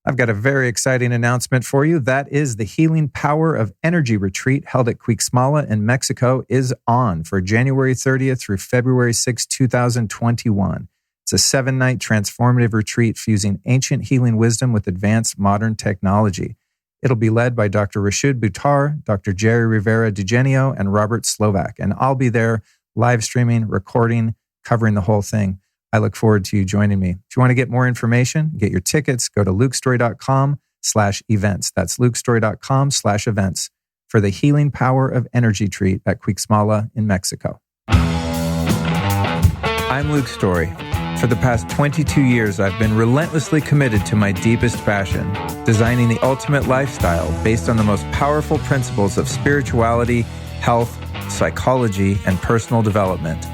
I've got a very exciting announcement for you. That is the Healing Power of Energy Retreat held at Cuixmala in Mexico is on for January 30th through February 6, 2021. It's a 7-night transformative retreat fusing ancient healing wisdom with advanced modern technology. It'll be led by Dr. Rashid Buttar, Dr. Jerry Rivera DiGenio, and Robert Slovak. And I'll be there live streaming, recording, covering the whole thing. I look forward to you joining me. If you want to get more information, get your tickets, go to lukestory.com/events. That's lukestory.com/events for the Healing Power of Energy Treat at Cuixmala in Mexico. I'm Luke Story. For the past 22 years, I've been relentlessly committed to my deepest passion, designing the ultimate lifestyle based on the most powerful principles of spirituality, health, psychology, and personal development.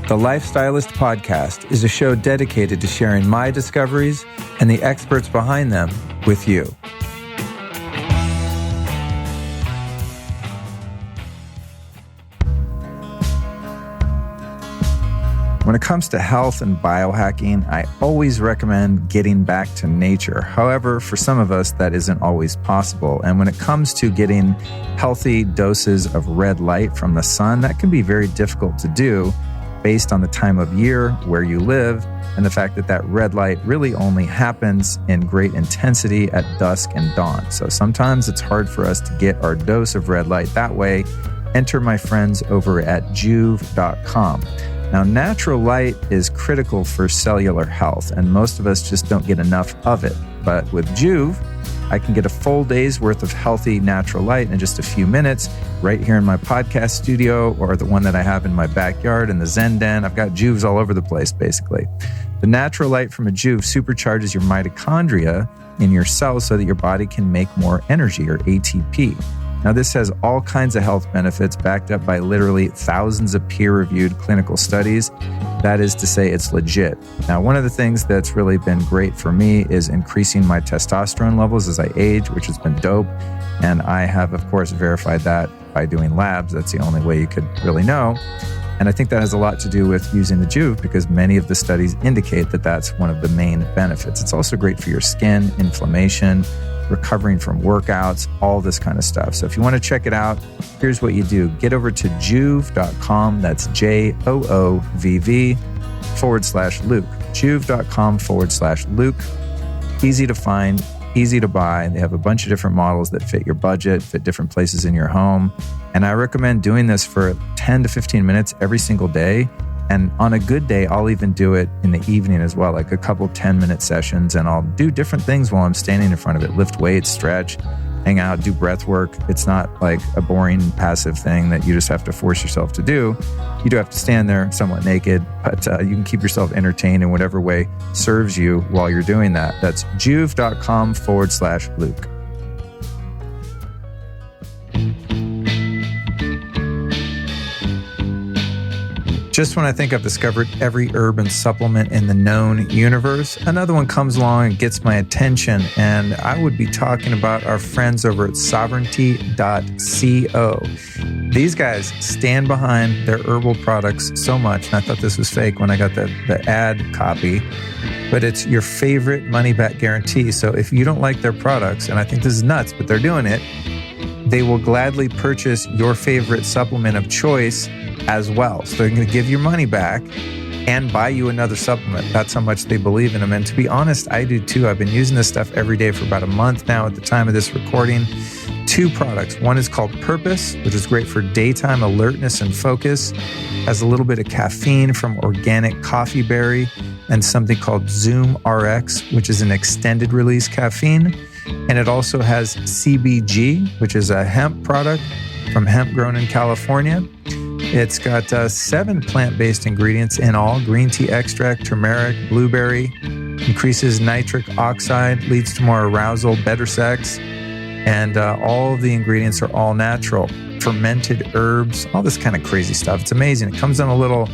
The Lifestylist Podcast is a show dedicated to sharing my discoveries and the experts behind them with you. When it comes to health and biohacking, I always recommend getting back to nature. However, for some of us, that isn't always possible. And when it comes to getting healthy doses of red light from the sun, that can be very difficult to do based on the time of year, where you live, and the fact that that red light really only happens in great intensity at dusk and dawn. So sometimes it's hard for us to get our dose of red light that way. Enter my friends over at Joovv.com. Now, natural light is critical for cellular health, and most of us just don't get enough of it. But with Joovv, I can get a full day's worth of healthy natural light in just a few minutes right here in my podcast studio or the one that I have in my backyard in the Zen den. I've got Joovvs all over the place, basically. The natural light from a Joovv supercharges your mitochondria in your cells so that your body can make more energy, or ATP. Now, this has all kinds of health benefits backed up by literally thousands of peer-reviewed clinical studies. That is to say, it's legit. Now, one of the things that's really been great for me is increasing my testosterone levels as I age, which has been dope. And I have, of course, verified that by doing labs. That's the only way you could really know. And I think that has a lot to do with using the Joovv because many of the studies indicate that that's one of the main benefits. It's also great for your skin, inflammation, recovering from workouts, all this kind of stuff. So if you want to check it out, here's what you do. Get over to Joovv.com. That's JOOVV/Luke. Joovv.com/Luke. Easy to find, easy to buy. They have a bunch of different models that fit your budget, fit different places in your home. And I recommend doing this for 10 to 15 minutes every single day. And on a good day, I'll even do it in the evening as well, like a couple 10-minute sessions. And I'll do different things while I'm standing in front of it. Lift weights, stretch, hang out, do breath work. It's not like a boring passive thing that you just have to force yourself to do. You do have to stand there somewhat naked, but you can keep yourself entertained in whatever way serves you while you're doing that. That's Joovv.com/Luke. Just when I think I've discovered every herb and supplement in the known universe, another one comes along and gets my attention, and I would be talking about our friends over at Sovereignty.co. These guys stand behind their herbal products so much, and I thought this was fake when I got the ad copy, but it's your favorite money-back guarantee. So if you don't like their products, and I think this is nuts, but they're doing it, they will gladly purchase your favorite supplement of choice as well. So they're going to give your money back and buy you another supplement. That's how much they believe in them. And to be honest, I do too. I've been using this stuff every day for about a month now at the time of this recording. 2 products. One is called Purpose, which is great for daytime alertness and focus. Has a little bit of caffeine from organic coffee berry, and something called Zoom RX, which is an extended release caffeine. And it also has CBG, which is a hemp product from hemp grown in California. It's got 7 plant-based ingredients in all: green tea extract, turmeric, blueberry, increases nitric oxide, leads to more arousal, better sex, and all of the ingredients are all natural. Fermented herbs, all this kind of crazy stuff. It's amazing. It comes in a little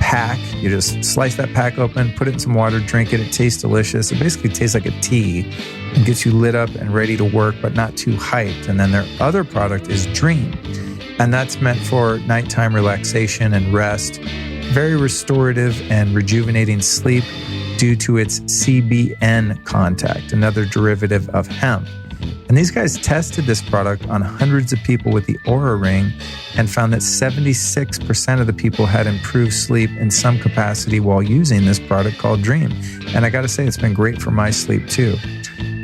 pack. You just slice that pack open, put it in some water, drink it. It tastes delicious. It basically tastes like a tea and gets you lit up and ready to work, but not too hyped. And then their other product is Dream. And that's meant for nighttime relaxation and rest. Very restorative and rejuvenating sleep. due to its CBN content, another derivative of hemp. And these guys tested this product on hundreds of people with the Oura Ring and found that 76% of the people had improved sleep in some capacity while using this product called Dream. And I got to say, it's been great for my sleep too.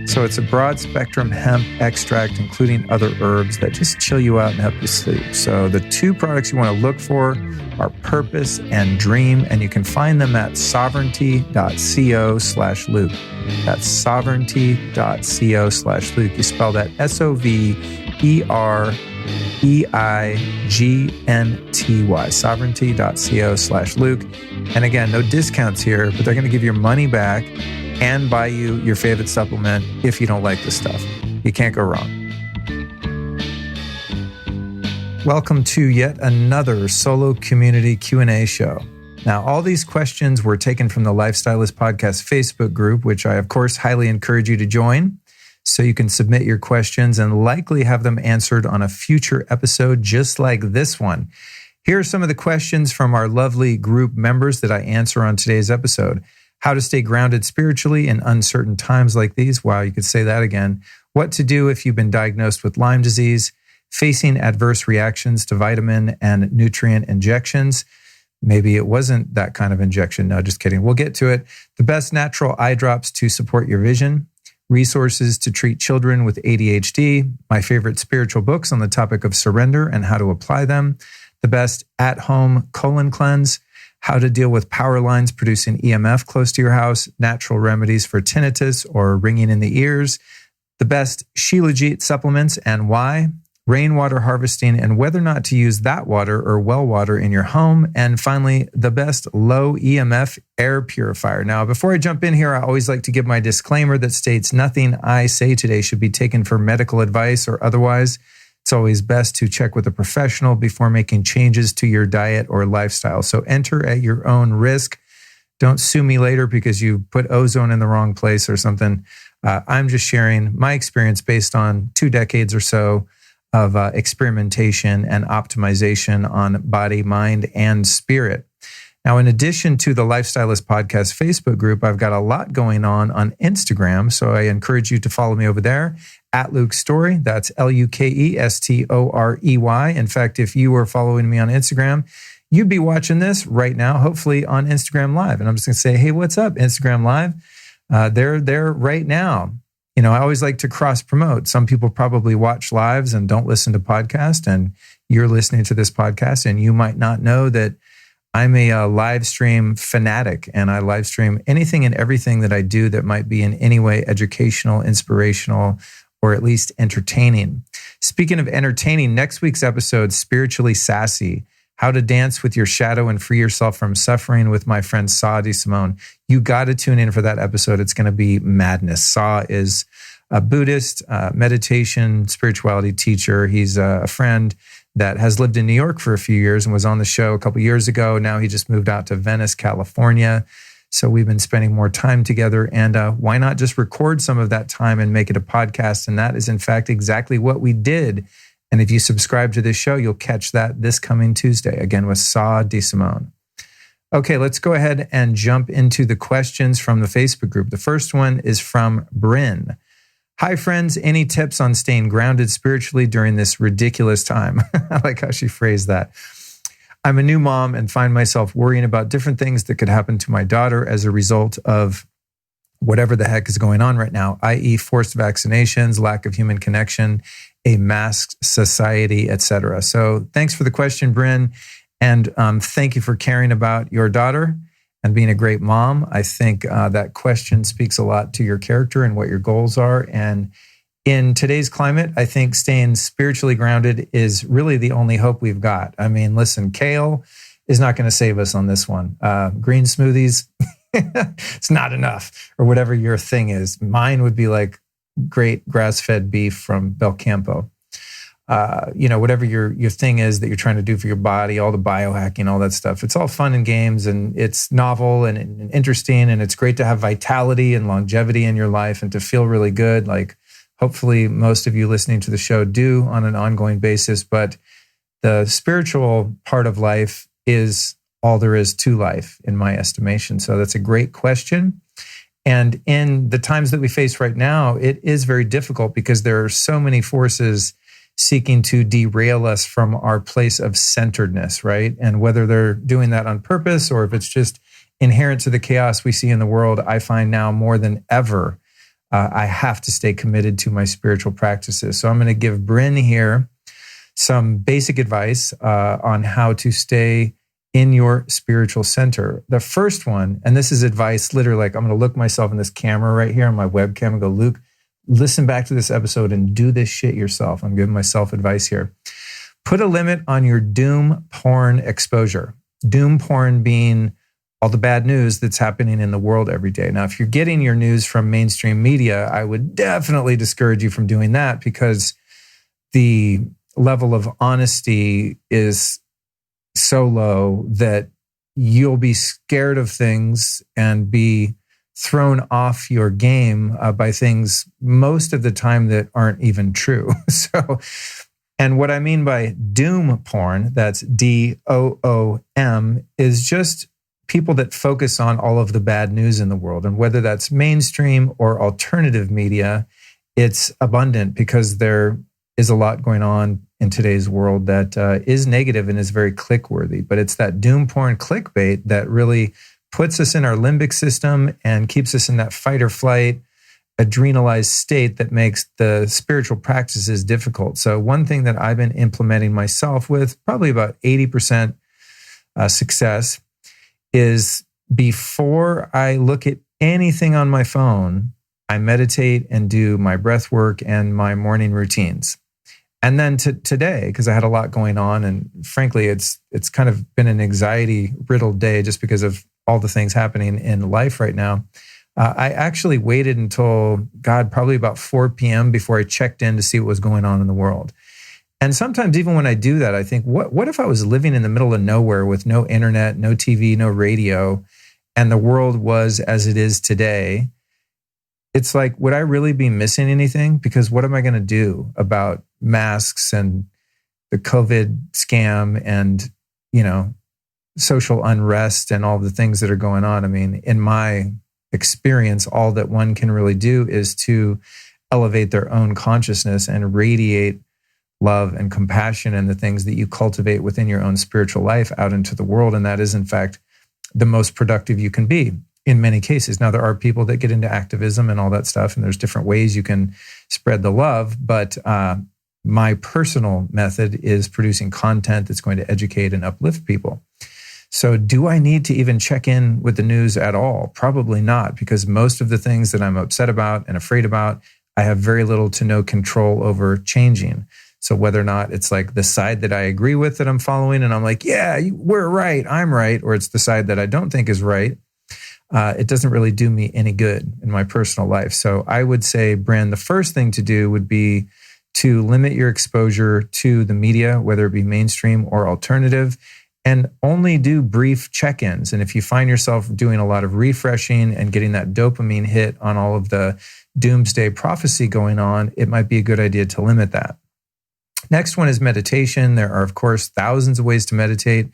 So it's a broad spectrum hemp extract, including other herbs that just chill you out and help you sleep. So the two products you want to look for are Purpose and Dream, and you can find them at sovereignty.co/Luke. That's sovereignty.co/Luke. You spell that SOVEREIGNTY, sovereignty.co/Luke. And again, no discounts here, but they're going to give your money back and buy you your favorite supplement if you don't like this stuff. You can't go wrong. Welcome to yet another solo community Q&A show. Now, all these questions were taken from the Lifestylist Podcast Facebook group, which I, of course, highly encourage you to join so you can submit your questions and likely have them answered on a future episode just like this one. Here are some of the questions from our lovely group members that I answer on today's episode. How to stay grounded spiritually in uncertain times like these. Wow, you could say that again. What to do if you've been diagnosed with Lyme disease. Facing adverse reactions to vitamin and nutrient injections. Maybe it wasn't that kind of injection. No, just kidding. We'll get to it. The best natural eye drops to support your vision. Resources to treat children with ADHD. My favorite spiritual books on the topic of surrender and how to apply them. The best at-home colon cleanse. How to deal with power lines producing EMF close to your house, natural remedies for tinnitus or ringing in the ears, the best Shilajit supplements and why, rainwater harvesting and whether or not to use that water or well water in your home, and finally, the best low EMF air purifier. Now, before I jump in here, I always like to give my disclaimer that states nothing I say today should be taken for medical advice or otherwise. It's always best to check with a professional before making changes to your diet or lifestyle. So enter at your own risk. Don't sue me later because you put ozone in the wrong place or something. I'm just sharing my experience based on 2 decades or so of experimentation and optimization on body, mind, and spirit. Now, in addition to the Lifestylist Podcast Facebook group, I've got a lot going on Instagram. So I encourage you to follow me over there at Luke's Story. That's LUKESTOREY. In fact, if you were following me on Instagram, you'd be watching this right now, hopefully on Instagram Live. And I'm just going to say, hey, what's up, Instagram Live? They're there right now. You know, I always like to cross promote. Some people probably watch lives and don't listen to podcasts, and you're listening to this podcast, and you might not know that I'm a live stream fanatic, and I live stream anything and everything that I do that might be in any way educational, inspirational, or at least entertaining. Speaking of entertaining, next week's episode, Spiritually Sassy, How to Dance with Your Shadow and Free Yourself from Suffering with my friend Sa DeSimone. You got to tune in for that episode. It's going to be madness. Sa is a Buddhist meditation, spirituality teacher. He's a friend that has lived in New York for a few years and was on the show a couple years ago. Now he just moved out to Venice, California. So we've been spending more time together, and why not just record some of that time and make it a podcast? And that is, in fact, exactly what we did. And if you subscribe to this show, you'll catch that this coming Tuesday, again with Sa DeSimone. Okay, let's go ahead and jump into the questions from the Facebook group. The first one is from Brinn. Hi, friends. Any tips on staying grounded spiritually during this ridiculous time? I like how she phrased that. I'm a new mom and find myself worrying about different things that could happen to my daughter as a result of whatever the heck is going on right now, i.e. forced vaccinations, lack of human connection, a masked society, etc. So thanks for the question, Brinn. And thank you for caring about your daughter and being a great mom. I think that question speaks a lot to your character and what your goals are. And in today's climate, I think staying spiritually grounded is really the only hope we've got. I mean, listen, kale is not going to save us on this one. Green smoothies, it's not enough, or whatever your thing is. Mine would be like great grass-fed beef from Belcampo. Whatever your thing is that you're trying to do for your body, all the biohacking, all that stuff. It's all fun and games, and it's novel and interesting, and it's great to have vitality and longevity in your life and to feel really good. Like hopefully most of you listening to the show do on an ongoing basis. But the spiritual part of life is all there is to life, in my estimation. So that's a great question. And in the times that we face right now, it is very difficult because there are so many forces seeking to derail us from our place of centeredness, right? And whether they're doing that on purpose or if it's just inherent to the chaos we see in the world, I find now more than ever, I have to stay committed to my spiritual practices. So I'm going to give Brinn here some basic advice on how to stay in your spiritual center. The first one, and this is advice literally like I'm going to look myself in this camera right here on my webcam and go, Luke, listen back to this episode and do this shit yourself. I'm giving myself advice here. Put a limit on your doom porn exposure. Doom porn being all the bad news that's happening in the world every day. Now, if you're getting your news from mainstream media, I would definitely discourage you from doing that because the level of honesty is so low that you'll be scared of things and be thrown off your game by things most of the time that aren't even true. So, and what I mean by doom porn, that's DOOM, is just people that focus on all of the bad news in the world. And whether that's mainstream or alternative media, it's abundant because there is a lot going on in today's world that is negative and is very click-worthy. But it's that doom porn clickbait that really puts us in our limbic system and keeps us in that fight or flight, adrenalized state that makes the spiritual practices difficult. So one thing that I've been implementing myself with probably about 80% success is before I look at anything on my phone, I meditate and do my breath work and my morning routines. And then today, because I had a lot going on, and frankly, it's kind of been an anxiety-riddled day just because of all the things happening in life right now. I actually waited until, probably about 4 p.m. before I checked in to see what was going on in the world. And sometimes even when I do that, I think, what if I was living in the middle of nowhere with no internet, no TV, no radio, and the world was as it is today? It's like, would I really be missing anything? Because what am I going to do about masks and the COVID scam and, social unrest and all the things that are going on? I mean, in my experience, all that one can really do is to elevate their own consciousness and radiate love and compassion and the things that you cultivate within your own spiritual life out into the world. And that is, in fact, the most productive you can be in many cases. Now, there are people that get into activism and all that stuff, and there's different ways you can spread the love. But my personal method is producing content that's going to educate and uplift people. So do I need to even check in with the news at all? Probably not, because most of the things that I'm upset about and afraid about, I have very little to no control over changing. So whether or not it's like the side that I agree with that I'm following, and I'm like, yeah, we're right, I'm right, or it's the side that I don't think is right, it doesn't really do me any good in my personal life. So I would say, Brinn, the first thing to do would be to limit your exposure to the media, whether it be mainstream or alternative, and only do brief check-ins. And if you find yourself doing a lot of refreshing and getting that dopamine hit on all of the doomsday prophecy going on, it might be a good idea to limit that. Next one is meditation. There are, of course, thousands of ways to meditate.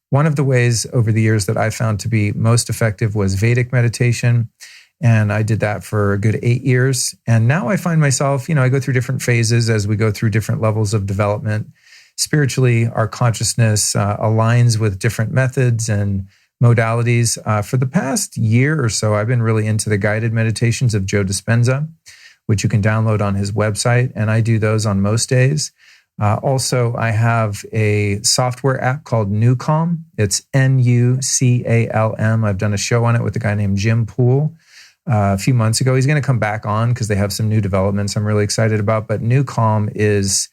One of the ways over the years that I found to be most effective was Vedic meditation. And I did that for a good 8 years. And now I find myself, I go through different phases as we go through different levels of development. Spiritually, our consciousness aligns with different methods and modalities. For the past year or so, I've been really into the guided meditations of Joe Dispenza, which you can download on his website. And I do those on most days. Also, I have a software app called NuCalm. It's NuCalm. I've done a show on it with a guy named Jim Poole a few months ago. He's going to come back on because they have some new developments I'm really excited about. But NuCalm is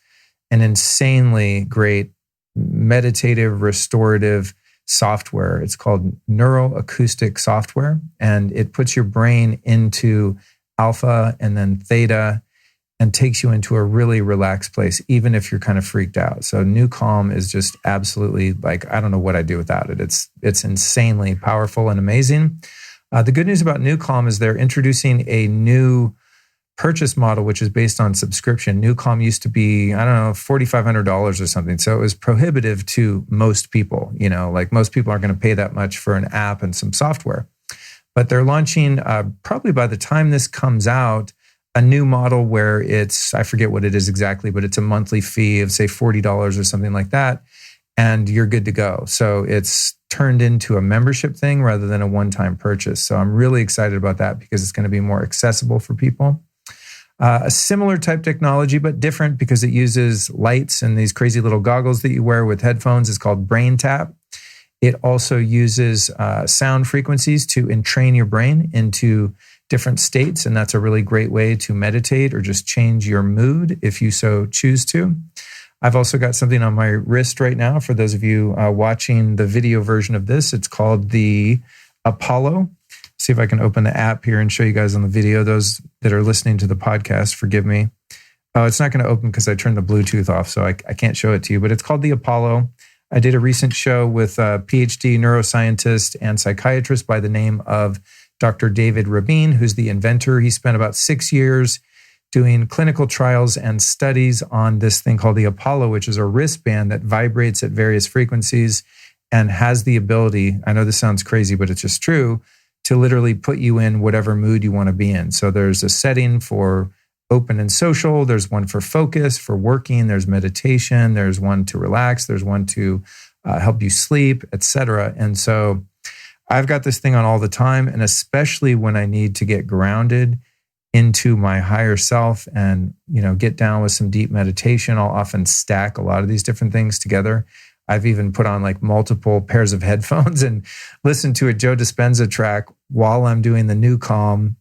an insanely great meditative, restorative software. It's called neuroacoustic software, and it puts your brain into alpha and then theta and takes you into a really relaxed place, even if you're kind of freaked out. So NuCalm is just absolutely I don't know what I'd do without it. It's insanely powerful and amazing. The good news about NuCalm is they're introducing a new purchase model, which is based on subscription. NuCalm used to be, $4,500 or something. So it was prohibitive to most people. Most people aren't going to pay that much for an app and some software. But they're launching, probably by the time this comes out, a new model where it's, I forget what it is exactly, but it's a monthly fee of say $40 or something like that. And you're good to go. So it's turned into a membership thing rather than a one-time purchase. So I'm really excited about that because it's going to be more accessible for people. A similar type technology, but different because it uses lights and these crazy little goggles that you wear with headphones is called BrainTap. It also uses sound frequencies to entrain your brain into different states. And that's a really great way to meditate or just change your mood if you so choose to. I've also got something on my wrist right now for those of you watching the video version of this. It's called the Apollo. See if I can open the app here and show you guys on the video. Those that are listening to the podcast, forgive me. Oh, it's not going to open because I turned the Bluetooth off, so I can't show it to you. But it's called the Apollo. I did a recent show with a PhD neuroscientist and psychiatrist by the name of Dr. David Rabin, who's the inventor. He spent about 6 years doing clinical trials and studies on this thing called the Apollo, which is a wristband that vibrates at various frequencies and has the ability, I know this sounds crazy, but it's just true, to literally put you in whatever mood you want to be in. So there's a setting for open and social. There's one for focus, for working. There's meditation. There's one to relax. There's one to help you sleep, etc. And so I've got this thing on all the time, and especially when I need to get grounded into my higher self and, get down with some deep meditation, I'll often stack a lot of these different things together. I've even put on like multiple pairs of headphones and listened to a Joe Dispenza track while I'm doing the NuCalm,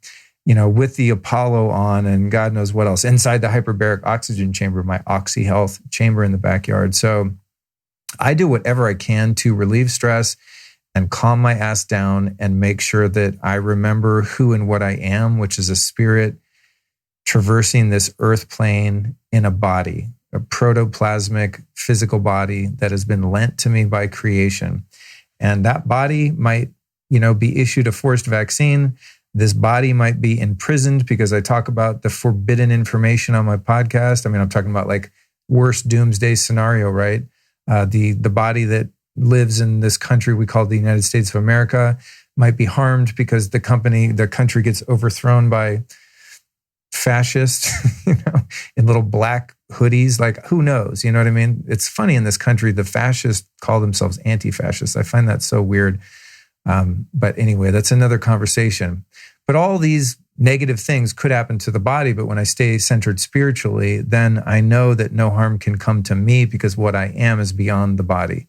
with the Apollo on and God knows what else, inside the hyperbaric oxygen chamber, my OxyHealth chamber in the backyard. So I do whatever I can to relieve stress and calm my ass down and make sure that I remember who and what I am, which is a spirit traversing this earth plane in a body, a protoplasmic physical body that has been lent to me by creation. And that body might, be issued a forced vaccine. This body might be imprisoned because I talk about the forbidden information on my podcast. I mean, I'm talking about like worst doomsday scenario, right? The body that lives in this country we call the United States of America might be harmed because the country gets overthrown by fascists, in little black hoodies. Like, who knows? You know what I mean? It's funny in this country, the fascists call themselves anti-fascists. I find that so weird. But anyway, that's another conversation. But all these negative things could happen to the body. But when I stay centered spiritually, then I know that no harm can come to me because what I am is beyond the body.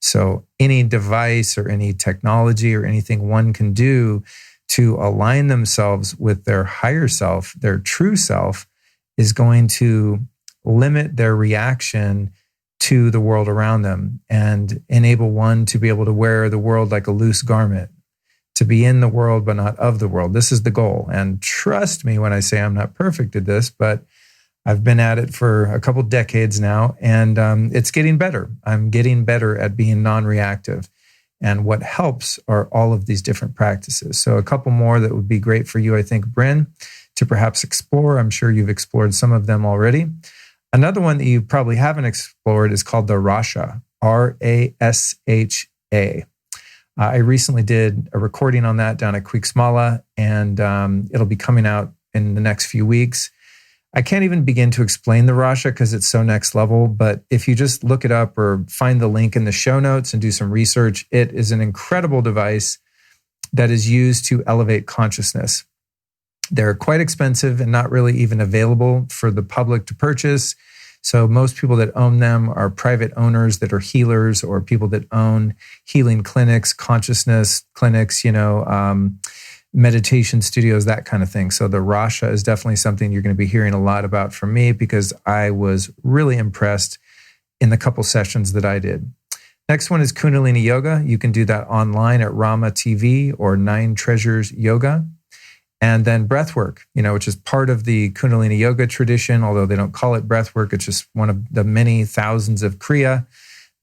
So any device or any technology or anything one can do to align themselves with their higher self, their true self, is going to limit their reaction to the world around them and enable one to be able to wear the world like a loose garment, to be in the world but not of the world. This is the goal. And trust me when I say I'm not perfect at this, but I've been at it for a couple decades now, and it's getting better. I'm getting better at being non-reactive. And what helps are all of these different practices. So a couple more that would be great for you, I think, Brinn, to perhaps explore. I'm sure you've explored some of them already. Another one that you probably haven't explored is called the Rasha, Rasha. I recently did a recording on that down at Quicksmala, and it'll be coming out in the next few weeks. I can't even begin to explain the Rasha because it's so next level, but if you just look it up or find the link in the show notes and do some research, it is an incredible device that is used to elevate consciousness. They're quite expensive and not really even available for the public to purchase. So most people that own them are private owners that are healers or people that own healing clinics, consciousness clinics, meditation studios, that kind of thing. So the Rasha is definitely something you're going to be hearing a lot about from me because I was really impressed in the couple sessions that I did. Next one is Kundalini Yoga. You can do that online at Rama TV or 9 Treasures Yoga. And then breathwork, which is part of the Kundalini Yoga tradition, although they don't call it breathwork. It's just one of the many thousands of Kriya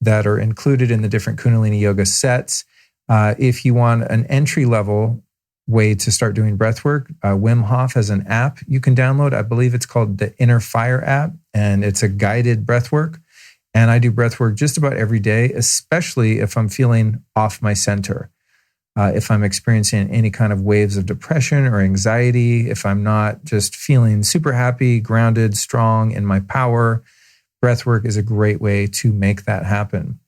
that are included in the different Kundalini Yoga sets. If you want an entry-level way to start doing breathwork, Wim Hof has an app you can download. I believe it's called the Inner Fire app, and it's a guided breathwork. And I do breathwork just about every day, especially if I'm feeling off my center. if I'm experiencing any kind of waves of depression or anxiety, if I'm not just feeling super happy, grounded, strong in my power, breathwork is a great way to make that happen.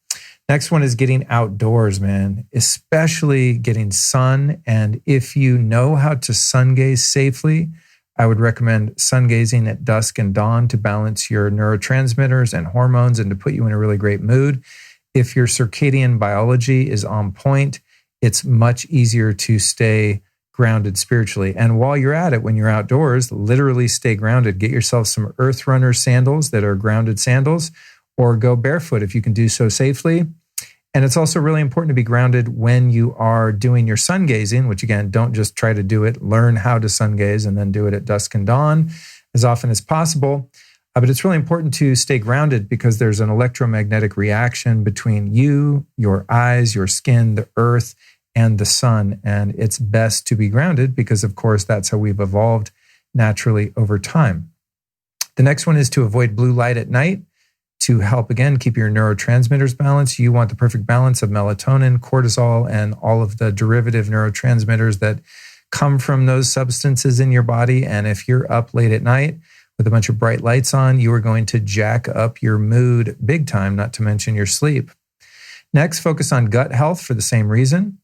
Next one is getting outdoors, man, especially getting sun. And if you know how to sun gaze safely, I would recommend sun gazing at dusk and dawn to balance your neurotransmitters and hormones and to put you in a really great mood. If your circadian biology is on point, it's much easier to stay grounded spiritually. And while you're at it, when you're outdoors, literally stay grounded. Get yourself some Earth Runner sandals that are grounded sandals, or go barefoot if you can do so safely. And it's also really important to be grounded when you are doing your sun gazing, which again, don't just try to do it. Learn how to sun gaze and then do it at dusk and dawn as often as possible. But it's really important to stay grounded because there's an electromagnetic reaction between you, your eyes, your skin, the earth, and the sun. And it's best to be grounded because, of course, that's how we've evolved naturally over time. The next one is to avoid blue light at night to help, again, keep your neurotransmitters balanced. You want the perfect balance of melatonin, cortisol, and all of the derivative neurotransmitters that come from those substances in your body. And if you're up late at night with a bunch of bright lights on, you are going to jack up your mood big time, not to mention your sleep. Next, focus on gut health for the same reason.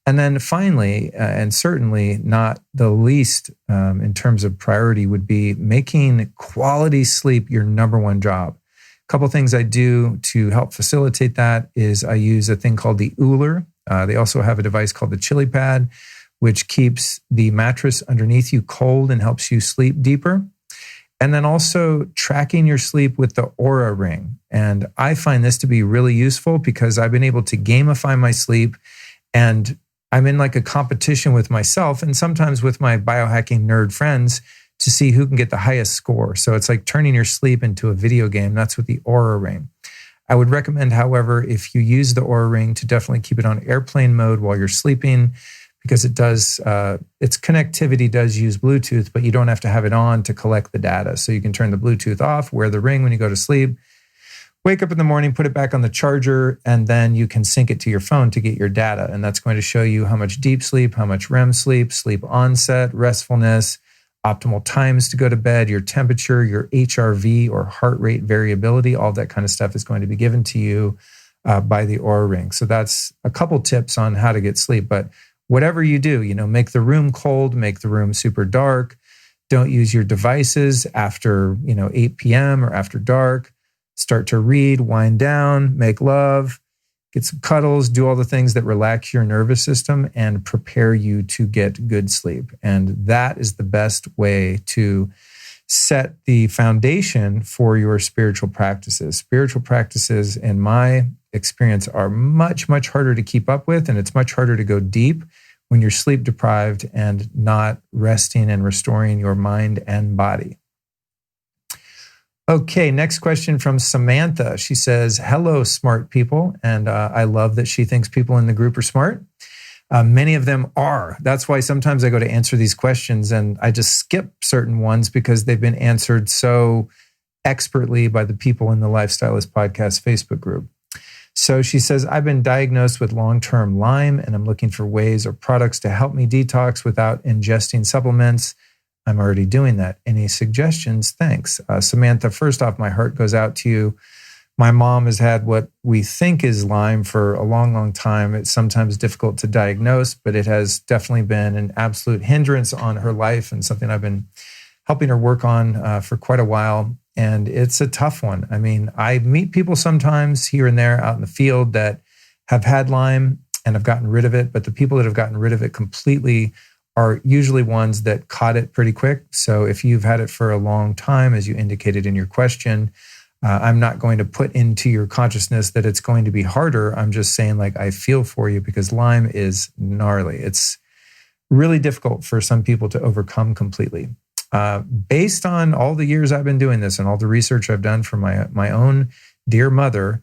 And then finally, and certainly not the least in terms of priority, would be making quality sleep your number one job. A couple things I do to help facilitate that is I use a thing called the OOLER. They also have a device called the ChiliPad, which keeps the mattress underneath you cold and helps you sleep deeper. And then also tracking your sleep with the Oura Ring. And I find this to be really useful because I've been able to gamify my sleep, and I'm in like a competition with myself and sometimes with my biohacking nerd friends to see who can get the highest score. So it's like turning your sleep into a video game. That's with the Oura Ring. I would recommend, however, if you use the Oura Ring, to definitely keep it on airplane mode while you're sleeping, because it does, its connectivity does use Bluetooth, but you don't have to have it on to collect the data. So you can turn the Bluetooth off, wear the ring when you go to sleep, wake up in the morning, put it back on the charger, and then you can sync it to your phone to get your data. And that's going to show you how much deep sleep, how much REM sleep, sleep onset, restfulness, optimal times to go to bed, your temperature, your HRV or heart rate variability, all that kind of stuff is going to be given to you by the Oura Ring. So that's a couple tips on how to get sleep. But whatever you do, make the room cold, make the room super dark. Don't use your devices after, 8 p.m. or after dark. Start to read, wind down, make love, get some cuddles, do all the things that relax your nervous system and prepare you to get good sleep. And that is the best way to set the foundation for your spiritual practices. Spiritual practices, in my experience, are much, much harder to keep up with, and it's much harder to go deep when you're sleep deprived and not resting and restoring your mind and body. Okay, next question from Samantha. She says, hello, smart people. And I love that she thinks people in the group are smart. Many of them are. That's why sometimes I go to answer these questions and I just skip certain ones because they've been answered so expertly by the people in the Lifestylist Podcast Facebook group. So she says, I've been diagnosed with long-term Lyme and I'm looking for ways or products to help me detox without ingesting supplements. I'm already doing that. Any suggestions? Thanks. Samantha, first off, my heart goes out to you. My mom has had what we think is Lyme for a long, long time. It's sometimes difficult to diagnose, but it has definitely been an absolute hindrance on her life and something I've been helping her work on for quite a while. And it's a tough one. I mean, I meet people sometimes here and there out in the field that have had Lyme and have gotten rid of it, but the people that have gotten rid of it completely are usually ones that caught it pretty quick. So if you've had it for a long time, as you indicated in your question, I'm not going to put into your consciousness that it's going to be harder. I'm just saying, I feel for you because Lyme is gnarly. It's really difficult for some people to overcome completely. Based on all the years I've been doing this and all the research I've done for my own dear mother,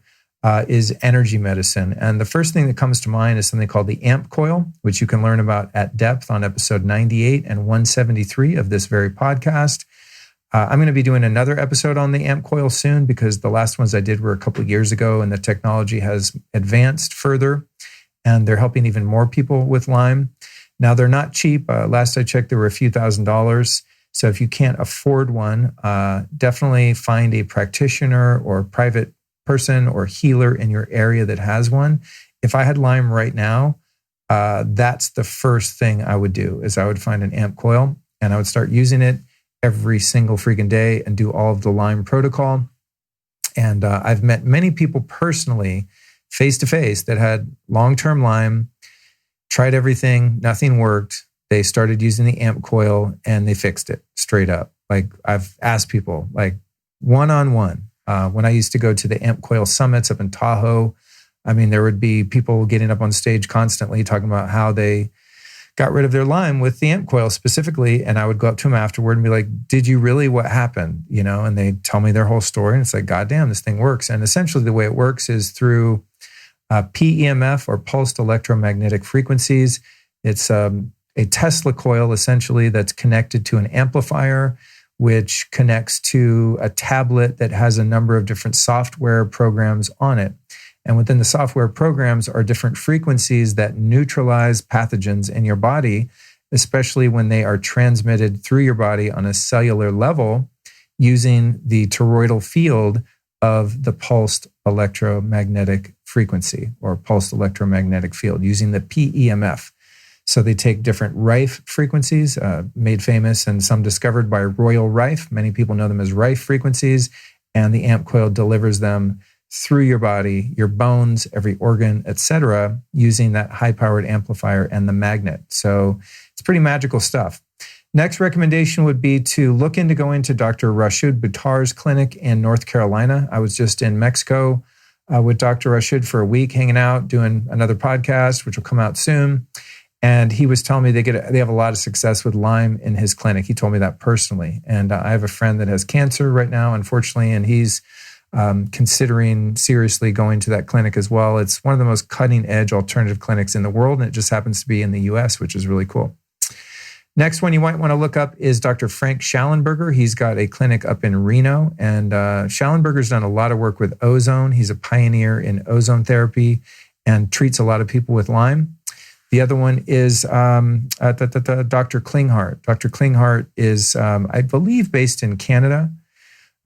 is energy medicine. And the first thing that comes to mind is something called the AmpCoil, which you can learn about at depth on episode 98 and 173 of this very podcast. I'm going to be doing another episode on the AmpCoil soon because the last ones I did were a couple of years ago and the technology has advanced further. and they're helping even more people with Lyme. Now, they're not cheap. Last I checked, there were a few $1,000s. So if you can't afford one, definitely find a practitioner or private person or healer in your area that has one. If I had Lyme right now, that's the first thing I would do, is I would find an AmpCoil and I would start using it every single freaking day and do all of the Lyme protocol. And I've met many people personally, face to face, that had long-term Lyme, tried everything, nothing worked. They started using the AmpCoil and they fixed it straight up. Like, I've asked people, like, one-on-one. When I used to go to the AmpCoil summits up in Tahoe, I mean, there would be people getting up on stage constantly talking about how they got rid of their Lyme with the AmpCoil specifically. And I would go up to them afterward and be like, did you really? What happened? You know, and they tell me their whole story. And it's like, God damn, this thing works. And essentially the way it works is through PEMF, or pulsed electromagnetic frequencies. It's a Tesla coil, essentially, that's connected to an amplifier, which connects to a tablet that has a number of different software programs on it. And within the software programs are different frequencies that neutralize pathogens in your body, especially when they are transmitted through your body on a cellular level using the toroidal field of the pulsed electromagnetic frequency, or pulsed electromagnetic field, using the PEMF. So they take different Rife frequencies, made famous and some discovered by Royal Rife. Many people know them as Rife frequencies, and the AmpCoil delivers them through your body, your bones, every organ, etc., using that high-powered amplifier and the magnet. So it's pretty magical stuff. Next recommendation would be to look into going to Dr. Rashid Buttar's clinic in North Carolina. I was just in Mexico with Dr. Rashid for a week, hanging out, doing another podcast, which will come out soon. And he was telling me they have a lot of success with Lyme in his clinic. He told me that personally. And I have a friend that has cancer right now, unfortunately, and he's considering seriously going to that clinic as well. It's one of the most cutting edge alternative clinics in the world, and it just happens to be in the US, which is really cool. Next one you might want to look up is Dr. Frank Shallenberger. He's got a clinic up in Reno, and Shallenberger's done a lot of work with ozone. He's a pioneer in ozone therapy and treats a lot of people with Lyme. The other one is Dr. Klinghardt. Dr. Klinghardt is, I believe, based in Canada.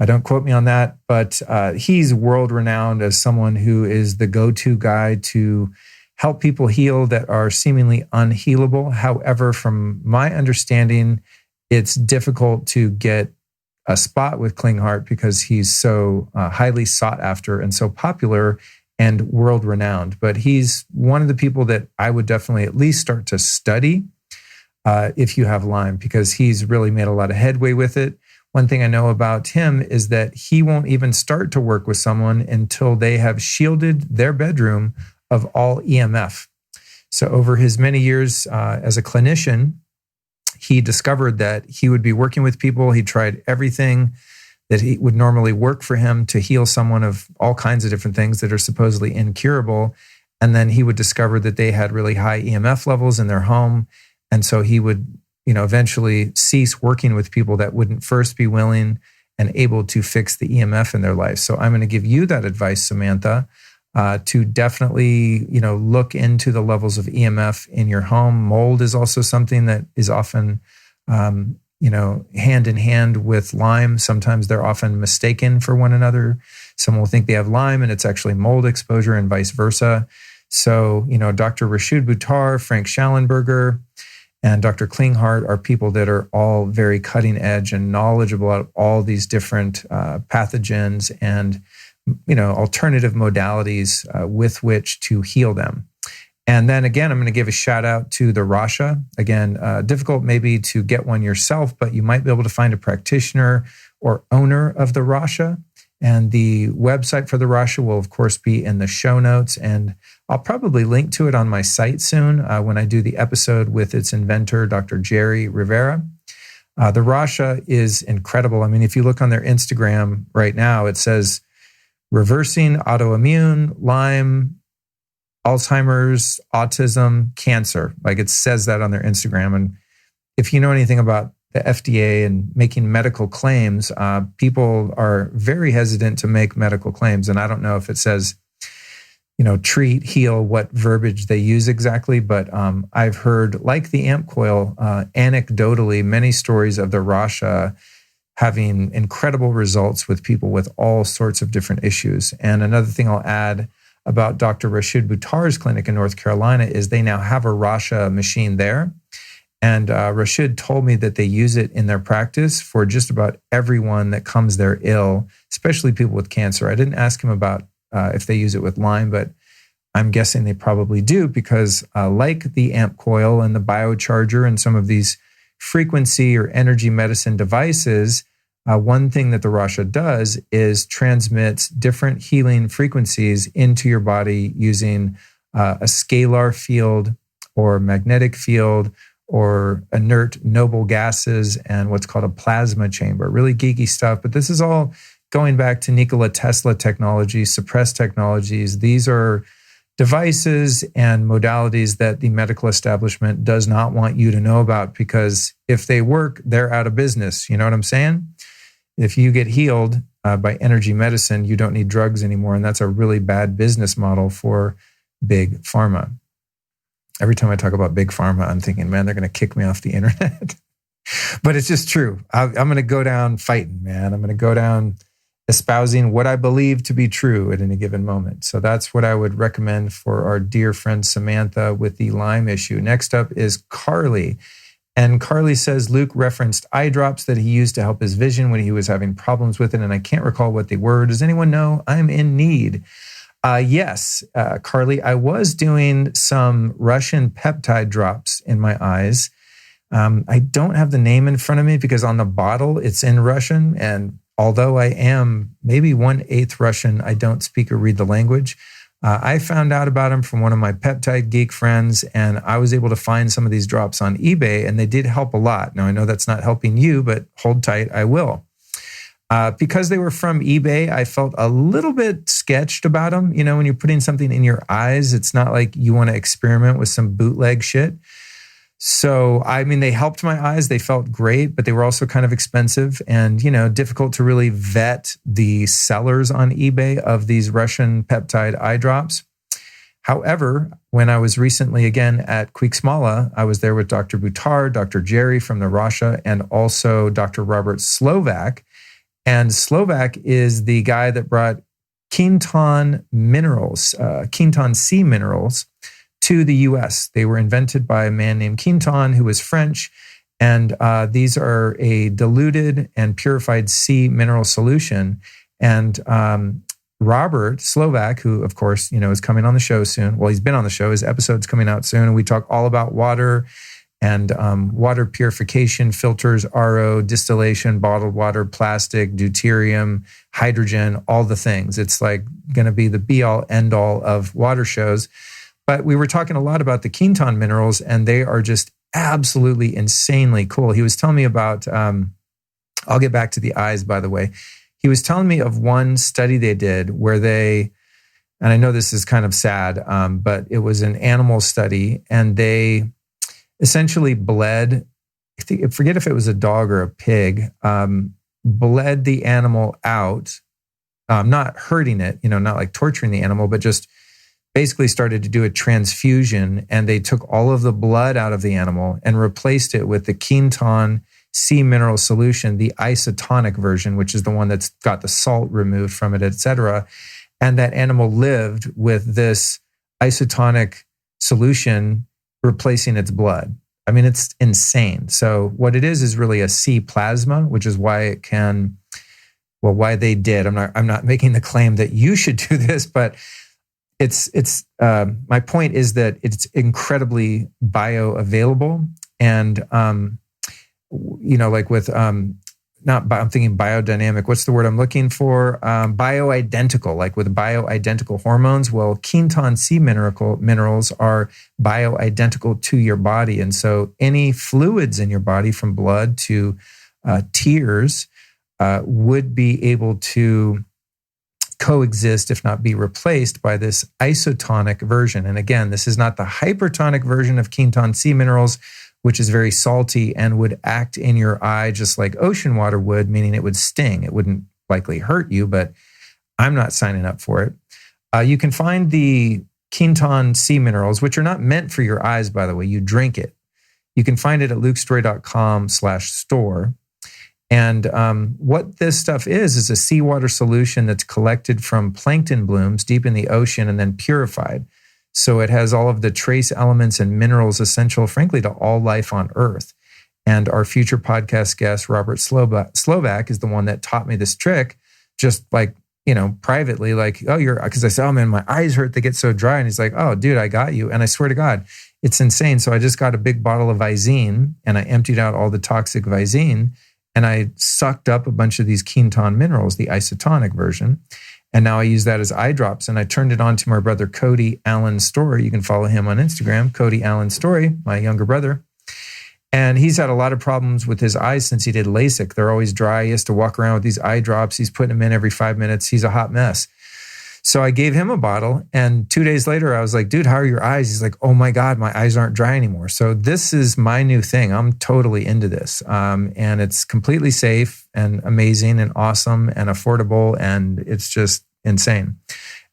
Don't quote me on that, but he's world-renowned as someone who is the go-to guy to help people heal that are seemingly unhealable. However, from my understanding, it's difficult to get a spot with Klinghardt because he's so highly sought after and so popular and world-renowned. But he's one of the people that I would definitely at least start to study if you have Lyme, because he's really made a lot of headway with it. One thing I know about him is that he won't even start to work with someone until they have shielded their bedroom of all EMF. So over his many years as a clinician, he discovered that he would be working with people. He tried everything that he would normally work for him to heal someone of all kinds of different things that are supposedly incurable. And then he would discover that they had really high EMF levels in their home. And so he would, eventually cease working with people that wouldn't first be willing and able to fix the EMF in their life. So I'm going to give you that advice, Samantha, to definitely, look into the levels of EMF in your home. Mold is also something that is often, hand in hand with Lyme. Sometimes they're often mistaken for one another. Someone will think they have Lyme and it's actually mold exposure, and vice versa. So, Dr. Rashid Buttar, Frank Shallenberger, and Dr. Klinghardt are people that are all very cutting edge and knowledgeable about all these different pathogens and alternative modalities with which to heal them. And then again, I'm going to give a shout out to the Rasha. Again, difficult maybe to get one yourself, but you might be able to find a practitioner or owner of the Rasha. And the website for the Rasha will, of course, be in the show notes. And I'll probably link to it on my site soon when I do the episode with its inventor, Dr. Jerry Rivera. The Rasha is incredible. I mean, if you look on their Instagram right now, it says, reversing autoimmune, Lyme, Alzheimer's, autism, cancer. Like, it says that on their Instagram. And if you know anything about the FDA and making medical claims, people are very hesitant to make medical claims. And I don't know if it says treat, heal, what verbiage they use exactly. But I've heard, like the AmpCoil, anecdotally, many stories of the Rasha having incredible results with people with all sorts of different issues. And another thing I'll add about Dr. Rashid Buttar's clinic in North Carolina is they now have a Rasha machine there. And Rashid told me that they use it in their practice for just about everyone that comes there ill, especially people with cancer. I didn't ask him about if they use it with Lyme, but I'm guessing they probably do because like the AmpCoil and the biocharger and some of these frequency or energy medicine devices, one thing that the Rasha does is transmits different healing frequencies into your body using a scalar field or magnetic field or inert noble gases and what's called a plasma chamber. Really geeky stuff, but this is all going back to Nikola Tesla technology, suppressed technologies. These are devices and modalities that the medical establishment does not want you to know about because if they work, they're out of business. You know what I'm saying? If you get healed by energy medicine, you don't need drugs anymore. And that's a really bad business model for big pharma. Every time I talk about big pharma, I'm thinking, man, they're going to kick me off the internet. But it's just true. I'm going to go down fighting, man. I'm going to go down espousing what I believe to be true at any given moment. So that's what I would recommend for our dear friend Samantha with the Lyme issue. Next up is Carly. And Carly says Luke referenced eye drops that he used to help his vision when he was having problems with it. And I can't recall what they were. Does anyone know? I'm in need. Yes, Carly, I was doing some Russian peptide drops in my eyes. I don't have the name in front of me because on the bottle it's in Russian. And although I am maybe 1/8 Russian, I don't speak or read the language. I found out about them from one of my peptide geek friends, and I was able to find some of these drops on eBay, and they did help a lot. Now, I know that's not helping you, but hold tight, I will. Because they were from eBay, I felt a little bit sketched about them. You know, when you're putting something in your eyes, it's not like you want to experiment with some bootleg shit. So, I mean, they helped my eyes. They felt great, but they were also kind of expensive and, difficult to really vet the sellers on eBay of these Russian peptide eye drops. However, when I was recently again at Quixmala, I was there with Dr. Buttar, Dr. Jerry from the Rasha, and also Dr. Robert Slovak. And Slovak is the guy that brought Quinton minerals, Quinton sea minerals, to the US. They were invented by a man named Quinton, who was French. And these are a diluted and purified sea mineral solution. And Robert Slovak, who, of course, is coming on the show soon. Well, he's been on the show. His episode's coming out soon. And we talk all about water and water purification, filters, RO, distillation, bottled water, plastic, deuterium, hydrogen, all the things. It's like going to be the be-all, end-all of water shows. But we were talking a lot about the Quinton minerals, and they are just absolutely insanely cool. He was telling me about, I'll get back to the eyes, by the way. He was telling me of one study they did where they, and I know this is kind of sad, but it was an animal study, and they essentially bled, I forget if it was a dog or a pig, bled the animal out, not hurting it, not like torturing the animal, but just basically started to do a transfusion, and they took all of the blood out of the animal and replaced it with the Quinton sea mineral solution, the isotonic version, which is the one that's got the salt removed from it, etc. And that animal lived with this isotonic solution replacing its blood. I mean, it's insane. So what it is really a sea plasma, which is why it can, well, why they did. I'm not making the claim that you should do this, but it's my point is that it's incredibly bioavailable, and like with I'm thinking biodynamic. What's the word I'm looking for? Bioidentical, like with bioidentical hormones. Well, Quinton sea minerals are bioidentical to your body, and so any fluids in your body, from blood to tears, would be able to coexist, if not be replaced, by this isotonic version. And again, this is not the hypertonic version of Quinton sea minerals, which is very salty and would act in your eye just like ocean water would, meaning it would sting. It wouldn't likely hurt you, but I'm not signing up for it. You can find the Quinton sea minerals, which are not meant for your eyes, by the way. You drink it. You can find it at lukestory.com/store. And what this stuff is a seawater solution that's collected from plankton blooms deep in the ocean and then purified. So it has all of the trace elements and minerals essential, frankly, to all life on Earth. And our future podcast guest, Robert Slovak, is the one that taught me this trick, just like, privately, like, because I said, oh man, my eyes hurt, they get so dry. And he's like, oh dude, I got you. And I swear to God, it's insane. So I just got a big bottle of Visine and I emptied out all the toxic Visine and I sucked up a bunch of these Quinton minerals, the isotonic version. And now I use that as eye drops. And I turned it on to my brother, Cody Allen Story. You can follow him on Instagram, Cody Allen Story, my younger brother. And he's had a lot of problems with his eyes since he did LASIK. They're always dry. He has to walk around with these eye drops. He's putting them in every 5 minutes. He's a hot mess. So I gave him a bottle. And 2 days later, I was like, dude, how are your eyes? He's like, oh my God, my eyes aren't dry anymore. So this is my new thing. I'm totally into this. And it's completely safe and amazing and awesome and affordable. And it's just insane.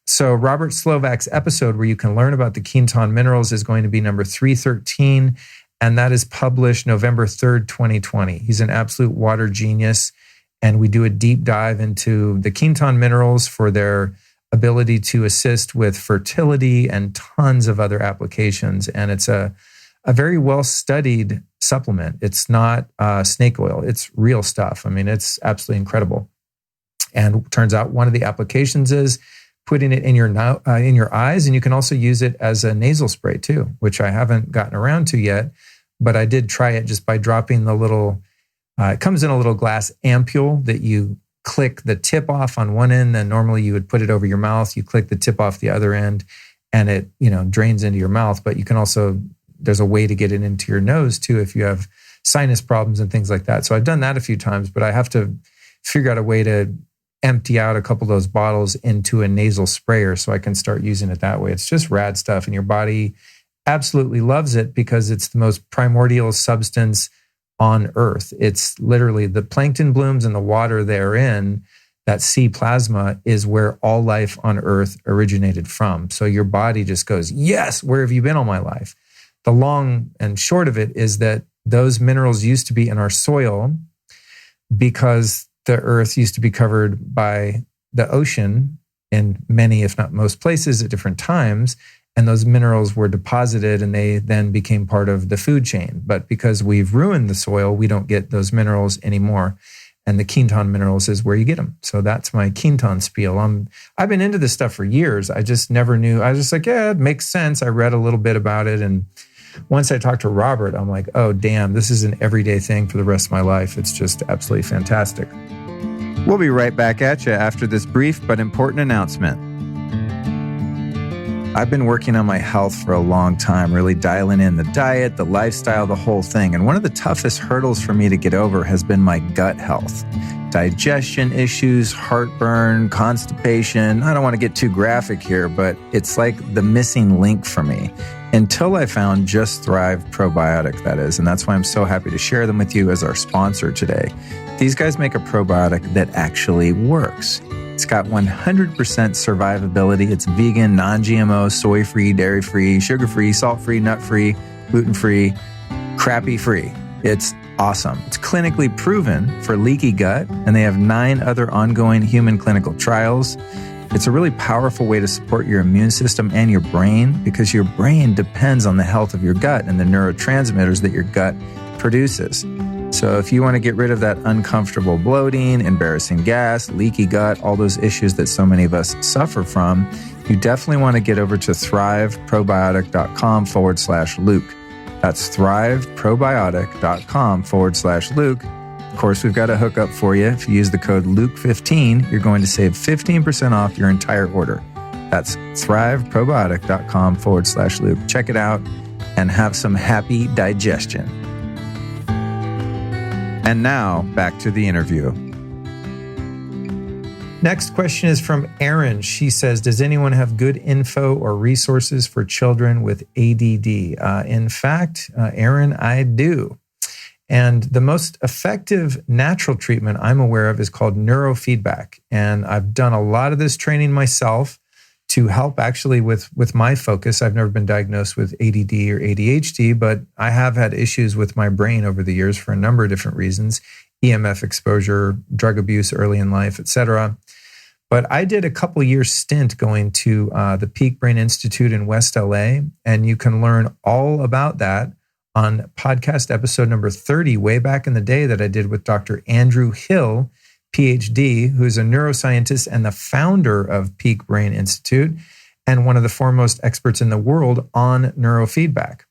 So Robert Slovak's episode where you can learn about the Quinton minerals is going to be number 313. And that is published November 3rd, 2020. He's an absolute water genius. And we do a deep dive into the Quinton minerals for their ability to assist with fertility and tons of other applications. And it's a very well-studied supplement. It's not snake oil. It's real stuff. I mean, it's absolutely incredible. And it turns out one of the applications is putting it in your eyes. And you can also use it as a nasal spray too, which I haven't gotten around to yet. But I did try it just by dropping the little, it comes in a little glass AmpCoil that you click the tip off on one end. Then normally you would put it over your mouth. You click the tip off the other end and it, drains into your mouth. But you can also, there's a way to get it into your nose too if you have sinus problems and things like that. So I've done that a few times, but I have to figure out a way to empty out a couple of those bottles into a nasal sprayer so I can start using it that way. It's just rad stuff and your body absolutely loves it because it's the most primordial substance on Earth. It's literally the plankton blooms and the water they're in, that sea plasma is where all life on Earth originated from. So your body just goes, yes, where have you been all my life? The long and short of it is that those minerals used to be in our soil because the Earth used to be covered by the ocean in many, if not most places at different times. And those minerals were deposited and they then became part of the food chain. But because we've ruined the soil, we don't get those minerals anymore. And the Quinton minerals is where you get them. So that's my Quinton spiel. I've been into this stuff for years. I just never knew. I was just like, yeah, it makes sense. I read a little bit about it. And once I talked to Robert, I'm like, oh, damn, this is an everyday thing for the rest of my life. It's just absolutely fantastic. We'll be right back at you after this brief but important announcement. I've been working on my health for a long time, really dialing in the diet, the lifestyle, the whole thing. And one of the toughest hurdles for me to get over has been my gut health. Digestion issues, heartburn, constipation. I don't want to get too graphic here, but it's like the missing link for me until I found Just Thrive Probiotic, that is. And that's why I'm so happy to share them with you as our sponsor today. These guys make a probiotic that actually works. It's got 100% survivability. It's vegan, non-GMO, soy-free, dairy-free, sugar-free, salt-free, nut-free, gluten-free, crappy-free. It's awesome. It's clinically proven for leaky gut, and they have 9 other ongoing human clinical trials. It's a really powerful way to support your immune system and your brain because your brain depends on the health of your gut and the neurotransmitters that your gut produces. So if you want to get rid of that uncomfortable bloating, embarrassing gas, leaky gut, all those issues that so many of us suffer from, you definitely want to get over to thriveprobiotic.com/Luke. That's thriveprobiotic.com/Luke. Of course, we've got a hookup for you. If you use the code Luke15, you're going to save 15% off your entire order. That's thriveprobiotic.com/Luke. Check it out and have some happy digestion. And now, back to the interview. Next question is from Erin. She says, does anyone have good info or resources for children with ADD? In fact, Erin, I do. And the most effective natural treatment I'm aware of is called neurofeedback. And I've done a lot of this training myself to help actually with my focus. I've never been diagnosed with ADD or ADHD, but I have had issues with my brain over the years for a number of different reasons, EMF exposure, drug abuse early in life, etc. But I did a couple years stint going to the Peak Brain Institute in West LA, and you can learn all about that on podcast episode number 30, way back in the day, that I did with Dr. Andrew Hill, PhD, who's a neuroscientist and the founder of Peak Brain Institute and one of the foremost experts in the world on neurofeedback.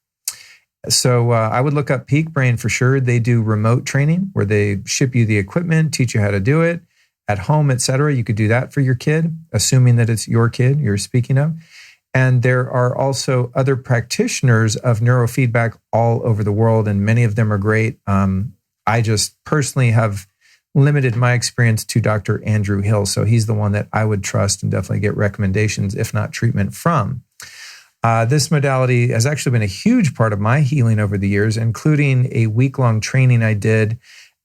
So I would look up Peak Brain for sure. They do remote training where they ship you the equipment, teach you how to do it at home, etc. You could do that for your kid, assuming that it's your kid you're speaking of. And there are also other practitioners of neurofeedback all over the world, and many of them are great. I just personally have limited my experience to Dr. Andrew Hill. So he's the one that I would trust and definitely get recommendations, if not treatment, from. This modality has actually been a huge part of my healing over the years, including a week-long training I did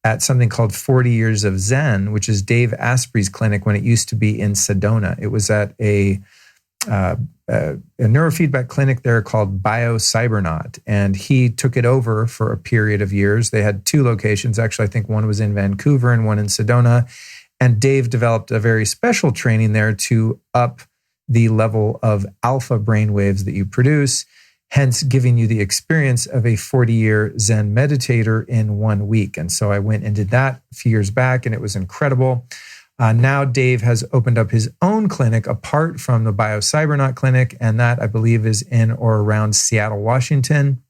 at something called 40 Years of Zen, which is Dave Asprey's clinic when it used to be in Sedona. It was at a neurofeedback clinic there called BioCybernaut, and he took it over for a period of years. They had two locations. Actually, I think one was in Vancouver and one in Sedona. And Dave developed a very special training there to up the level of alpha brainwaves that you produce, hence giving you the experience of a 40-year Zen meditator in 1 week. And so I went and did that a few years back, and it was incredible. Now Dave has opened up his own clinic apart from the BioCybernaut clinic, and that I believe is in or around Seattle, Washington,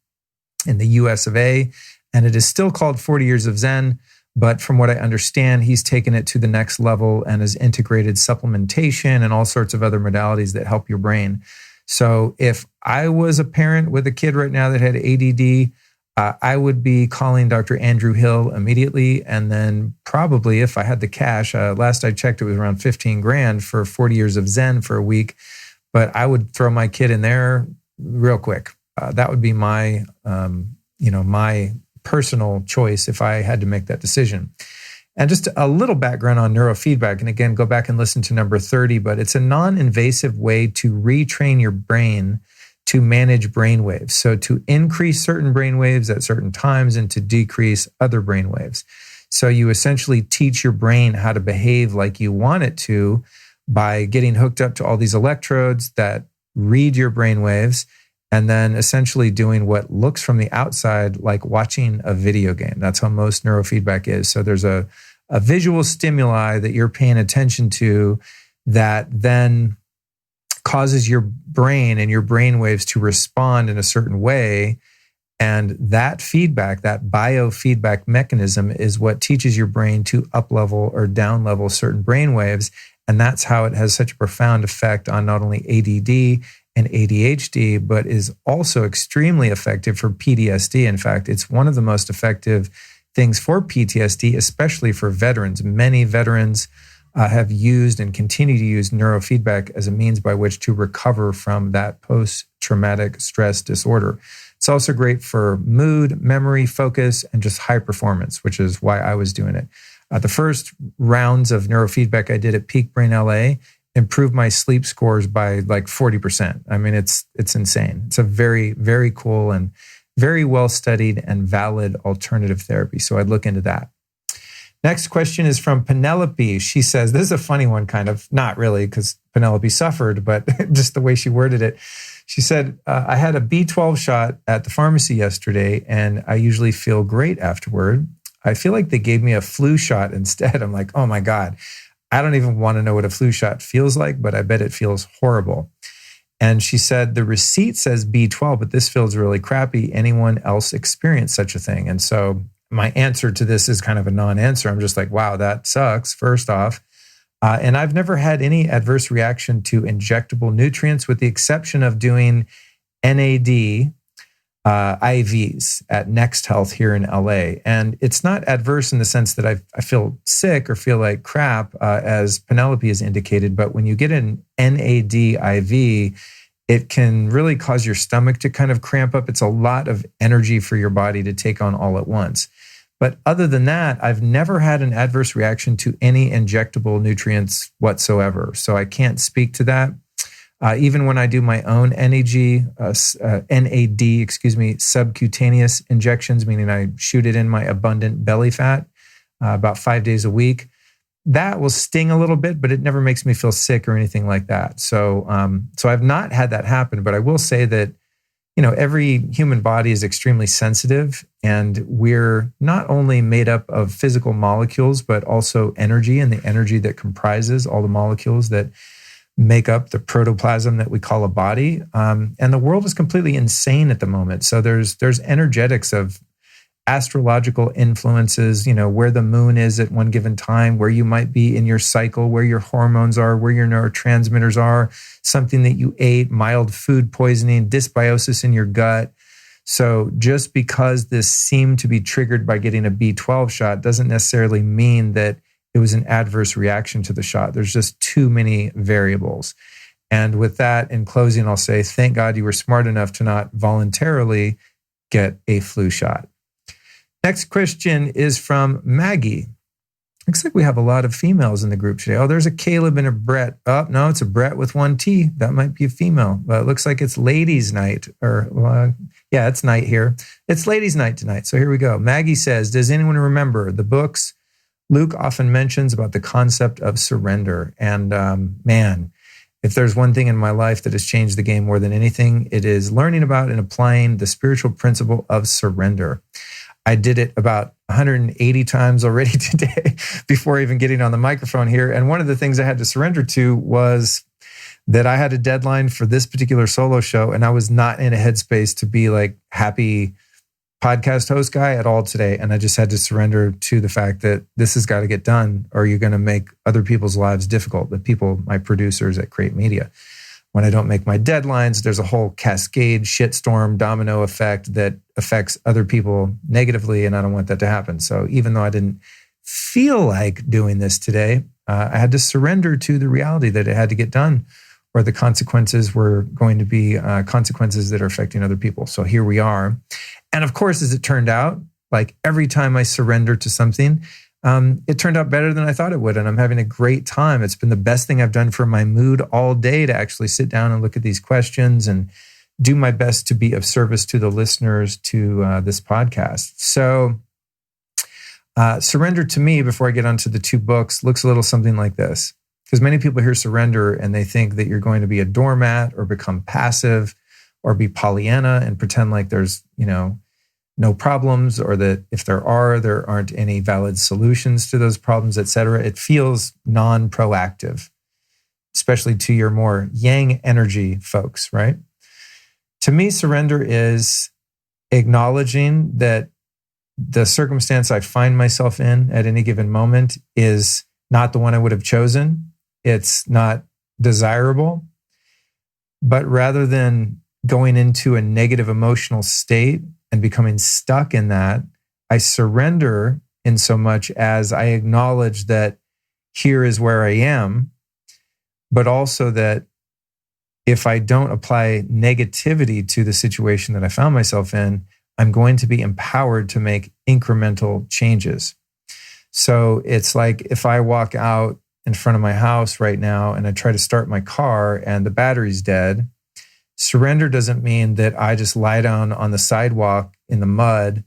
in the US of A. And it is still called 40 Years of Zen, but from what I understand, he's taken it to the next level and has integrated supplementation and all sorts of other modalities that help your brain. So if I was a parent with a kid right now that had ADD, I would be calling Dr. Andrew Hill immediately. And then probably if I had the cash, last I checked, it was around 15 grand for 40 Years of Zen for a week. But I would throw my kid in there real quick. That would be my, my personal choice if I had to make that decision. And just a little background on neurofeedback. And again, go back and listen to number 30, but it's a non-invasive way to retrain your brain to manage brain waves. So to increase certain brain waves at certain times and to decrease other brain waves. So you essentially teach your brain how to behave like you want it to by getting hooked up to all these electrodes that read your brain waves, and then essentially doing what looks from the outside like watching a video game. That's how most neurofeedback is. So there's a visual stimuli that you're paying attention to that then causes your brain and your brain waves to respond in a certain way. And that feedback, that biofeedback mechanism, is what teaches your brain to up-level or down-level certain brain waves. And that's how it has such a profound effect on not only ADD and ADHD, but is also extremely effective for PTSD. In fact, it's one of the most effective things for PTSD, especially for veterans. Many veterans have used and continue to use neurofeedback as a means by which to recover from that post-traumatic stress disorder. It's also great for mood, memory, focus, and just high performance, which is why I was doing it. The first rounds of neurofeedback I did at Peak Brain LA improved my sleep scores by like 40%. I mean, it's insane. It's a very, very cool and very well-studied and valid alternative therapy. So I'd look into that. Next question is from Penelope. She says, this is a funny one, kind of, not really, because Penelope suffered, but just the way she worded it. She said, I had a B12 shot at the pharmacy yesterday, and I usually feel great afterward. I feel like they gave me a flu shot instead. I'm like, oh my God, I don't even want to know what a flu shot feels like, but I bet it feels horrible. And she said, the receipt says B12, but this feels really crappy. Anyone else experience such a thing? And so my answer to this is kind of a non-answer. I'm just like, wow, that sucks, first off. And I've never had any adverse reaction to injectable nutrients, with the exception of doing NAD IVs at Next Health here in LA. And it's not adverse in the sense that I feel sick or feel like crap, as Penelope has indicated. But when you get an NAD IV, it can really cause your stomach to kind of cramp up. It's a lot of energy for your body to take on all at once. But other than that, I've never had an adverse reaction to any injectable nutrients whatsoever. So I can't speak to that. Even when I do my own NAD, subcutaneous injections, meaning I shoot it in my abundant belly fat about 5 days a week, that will sting a little bit, but it never makes me feel sick or anything like that. So I've not had that happen, but I will say that, every human body is extremely sensitive, and we're not only made up of physical molecules, but also energy, and the energy that comprises all the molecules that make up the protoplasm that we call a body. And the world is completely insane at the moment. So there's energetics of astrological influences, where the moon is at one given time, where you might be in your cycle, where your hormones are, where your neurotransmitters are, something that you ate, mild food poisoning, dysbiosis in your gut. So just because this seemed to be triggered by getting a B12 shot doesn't necessarily mean that it was an adverse reaction to the shot. There's just too many variables. And with that, in closing, I'll say, thank God you were smart enough to not voluntarily get a flu shot. Next question is from Maggie. Looks like we have a lot of females in the group today. Oh, there's a Caleb and a Brett. Oh, no, it's a Brett with one T. That might be a female. But it looks like it's ladies' night. It's night here. It's ladies' night tonight. So here we go. Maggie says, does anyone remember the books Luke often mentions about the concept of surrender? And man, if there's one thing in my life that has changed the game more than anything, it is learning about and applying the spiritual principle of surrender. I did it about 180 times already today before even getting on the microphone here. And one of the things I had to surrender to was that I had a deadline for this particular solo show, and I was not in a headspace to be like happy podcast host guy at all today. And I just had to surrender to the fact that this has got to get done, or you're going to make other people's lives difficult, the people, my producers at Create Media. When I don't make my deadlines, there's a whole cascade, shitstorm, domino effect that affects other people negatively, and I don't want that to happen. So even though I didn't feel like doing this today, I had to surrender to the reality that it had to get done, or the consequences were going to be consequences that are affecting other people. So here we are. And of course, as it turned out, like every time I surrender to something, it turned out better than I thought it would. And I'm having a great time. It's been the best thing I've done for my mood all day to actually sit down and look at these questions and do my best to be of service to the listeners to this podcast. So surrender to me, before I get onto the two books, looks a little something like this. Because many people hear surrender and they think that you're going to be a doormat or become passive or be Pollyanna and pretend like there's, no problems, or that if there aren't any valid solutions to those problems, et cetera. It feels non-proactive, especially to your more yang energy folks, right? To me, surrender is acknowledging that the circumstance I find myself in at any given moment is not the one I would have chosen. It's not desirable. But rather than going into a negative emotional state and becoming stuck in that, I surrender in so much as I acknowledge that here is where I am, but also that if I don't apply negativity to the situation that I found myself in, I'm going to be empowered to make incremental changes. So it's like if I walk out in front of my house right now and I try to start my car and the battery's dead, surrender doesn't mean that I just lie down on the sidewalk in the mud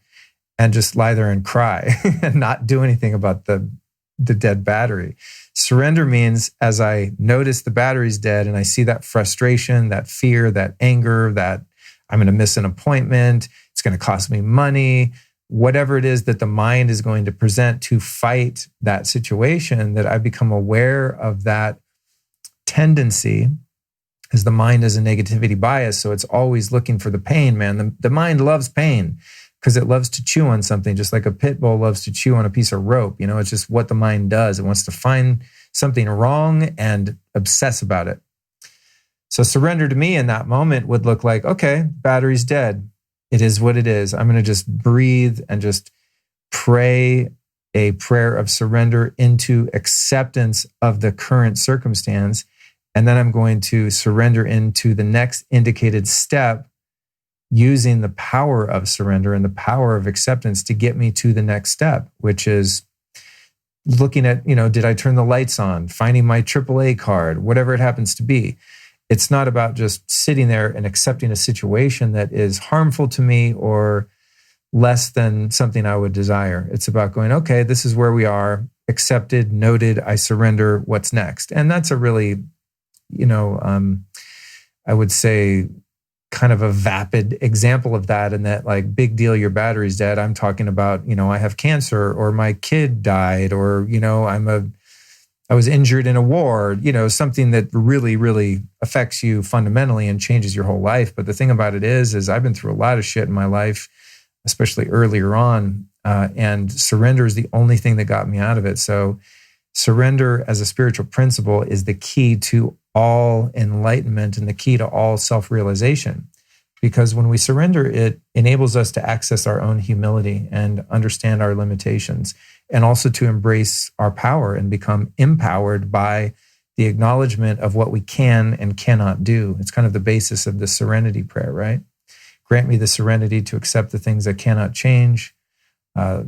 and just lie there and cry and not do anything about the dead battery. Surrender means as I notice the battery's dead and I see that frustration, that fear, that anger, that I'm going to miss an appointment, it's going to cost me money, whatever it is that the mind is going to present to fight that situation, that I become aware of that tendency, as the mind is a negativity bias. So it's always looking for the pain, man. The mind loves pain because it loves to chew on something, just like a pit bull loves to chew on a piece of rope. It's just what the mind does. It wants to find something wrong and obsess about it. So surrender to me in that moment would look like, okay, battery's dead. It is what it is. I'm going to just breathe and just pray a prayer of surrender into acceptance of the current circumstance. And then I'm going to surrender into the next indicated step using the power of surrender and the power of acceptance to get me to the next step, which is looking at, did I turn the lights on, finding my AAA card, whatever it happens to be. It's not about just sitting there and accepting a situation that is harmful to me or less than something I would desire. It's about going, okay, this is where we are, accepted, noted, I surrender, what's next? And that's a really, I would say kind of a vapid example of that, and that like, big deal, your battery's dead. I'm talking about, I have cancer, or my kid died, or, I was injured in a war, something that really, really affects you fundamentally and changes your whole life. But the thing about it is I've been through a lot of shit in my life, especially earlier on, and surrender is the only thing that got me out of it. So surrender as a spiritual principle is the key to all enlightenment and the key to all self-realization. Because when we surrender, it enables us to access our own humility and understand our limitations, and also to embrace our power and become empowered by the acknowledgement of what we can and cannot do. It's kind of the basis of the serenity prayer, right? Grant me the serenity to accept the things I cannot change. What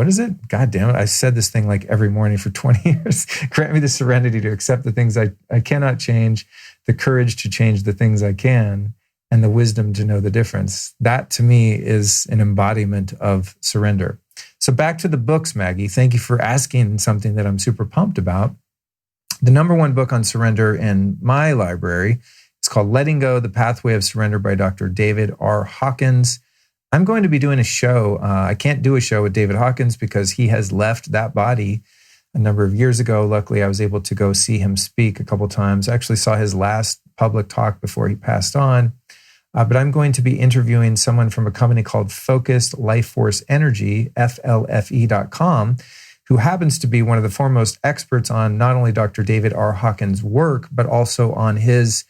is it? God damn it. I said this thing like every morning for 20 years. Grant me the serenity to accept the things I cannot change, the courage to change the things I can, and the wisdom to know the difference. That to me is an embodiment of surrender. So back to the books, Maggie. Thank you for asking something that I'm super pumped about. The number one book on surrender in my library is called Letting Go, The Pathway of Surrender by Dr. David R. Hawkins. I'm going to be doing a show. I can't do a show with David Hawkins because he has left that body a number of years ago. Luckily, I was able to go see him speak a couple times. I actually saw his last public talk before he passed on. But I'm going to be interviewing someone from a company called Focused Life Force Energy, FLFE.com, who happens to be one of the foremost experts on not only Dr. David R. Hawkins' work, but also on his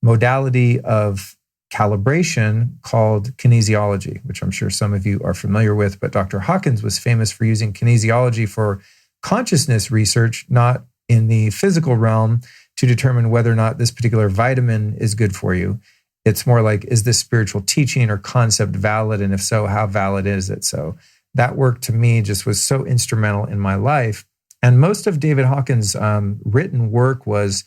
modality of calibration called kinesiology, which I'm sure some of you are familiar with. But Dr. Hawkins was famous for using kinesiology for consciousness research, not in the physical realm, to determine whether or not this particular vitamin is good for you. It's more like, is this spiritual teaching or concept valid? And if so, how valid is it? So that work to me just was so instrumental in my life. And most of David Hawkins' written work was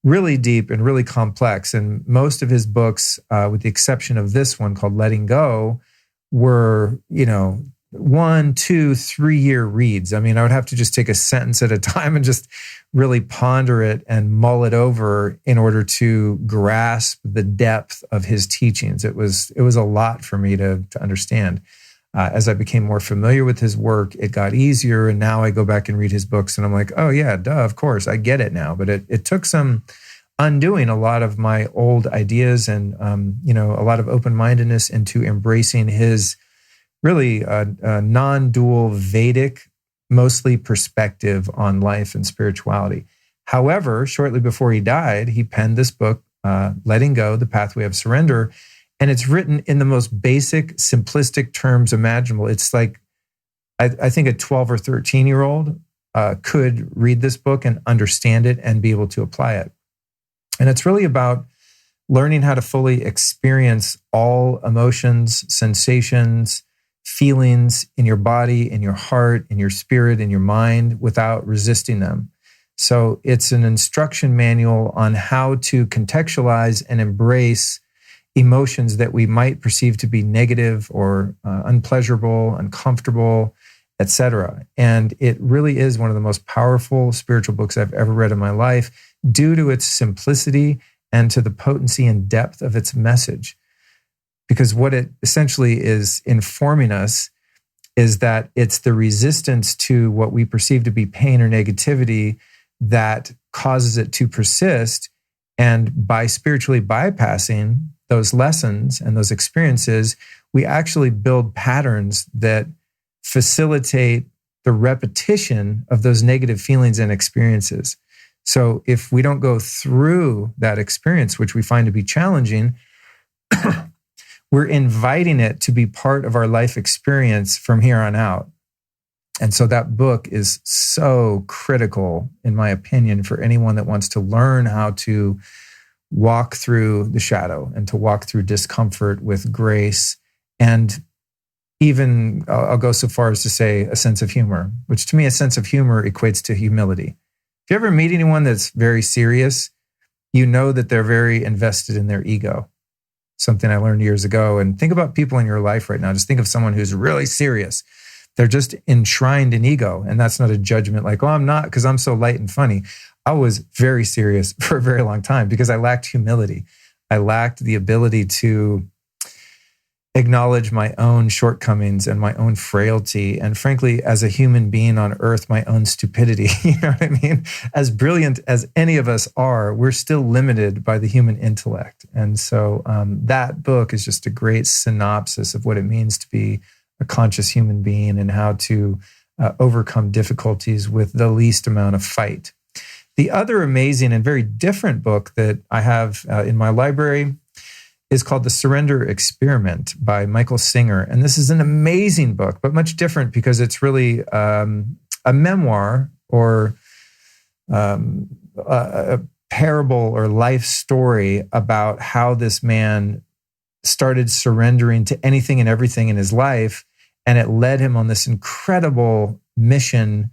really deep and really complex. And most of his books, with the exception of this one called Letting Go, were, 1, 2, 3 year reads. I mean, I would have to just take a sentence at a time and just really ponder it and mull it over in order to grasp the depth of his teachings. It was a lot for me to understand. As I became more familiar with his work, it got easier. And now I go back and read his books and I'm like, oh yeah, duh, of course, I get it now. But it took some undoing a lot of my old ideas and, a lot of open-mindedness into embracing his really non-dual Vedic, mostly perspective on life and spirituality. However, shortly before he died, he penned this book, Letting Go, The Pathway of Surrender. And it's written in the most basic, simplistic terms imaginable. It's like, I think a 12 or 13-year-old could read this book and understand it and be able to apply it. And it's really about learning how to fully experience all emotions, sensations, feelings in your body, in your heart, in your spirit, in your mind without resisting them. So it's an instruction manual on how to contextualize and embrace emotions that we might perceive to be negative or unpleasurable, uncomfortable, etc. And it really is one of the most powerful spiritual books I've ever read in my life due to its simplicity and to the potency and depth of its message. Because what it essentially is informing us is that it's the resistance to what we perceive to be pain or negativity that causes it to persist. And by spiritually bypassing those lessons and those experiences, we actually build patterns that facilitate the repetition of those negative feelings and experiences. So if we don't go through that experience, which we find to be challenging, we're inviting it to be part of our life experience from here on out. And so that book is so critical, in my opinion, for anyone that wants to learn how to walk through the shadow and to walk through discomfort with grace. And even, I'll go so far as to say, a sense of humor, which to me, a sense of humor equates to humility. If you ever meet anyone that's very serious, you know that they're very invested in their ego. Something I learned years ago. And think about people in your life right now. Just think of someone who's really serious. They're just enshrined in ego. And that's not a judgment like, oh, I'm not because I'm so light and funny. I was very serious for a very long time because I lacked humility. I lacked the ability to acknowledge my own shortcomings and my own frailty. And frankly, as a human being on earth, my own stupidity. You know what I mean? As brilliant as any of us are, we're still limited by the human intellect. And so that book is just a great synopsis of what it means to be a conscious human being and how to overcome difficulties with the least amount of fight. The other amazing and very different book that I have in my library is called The Surrender Experiment by Michael Singer. And this is an amazing book, but much different because it's really a memoir or a parable or life story about how this man started surrendering to anything and everything in his life. And it led him on this incredible mission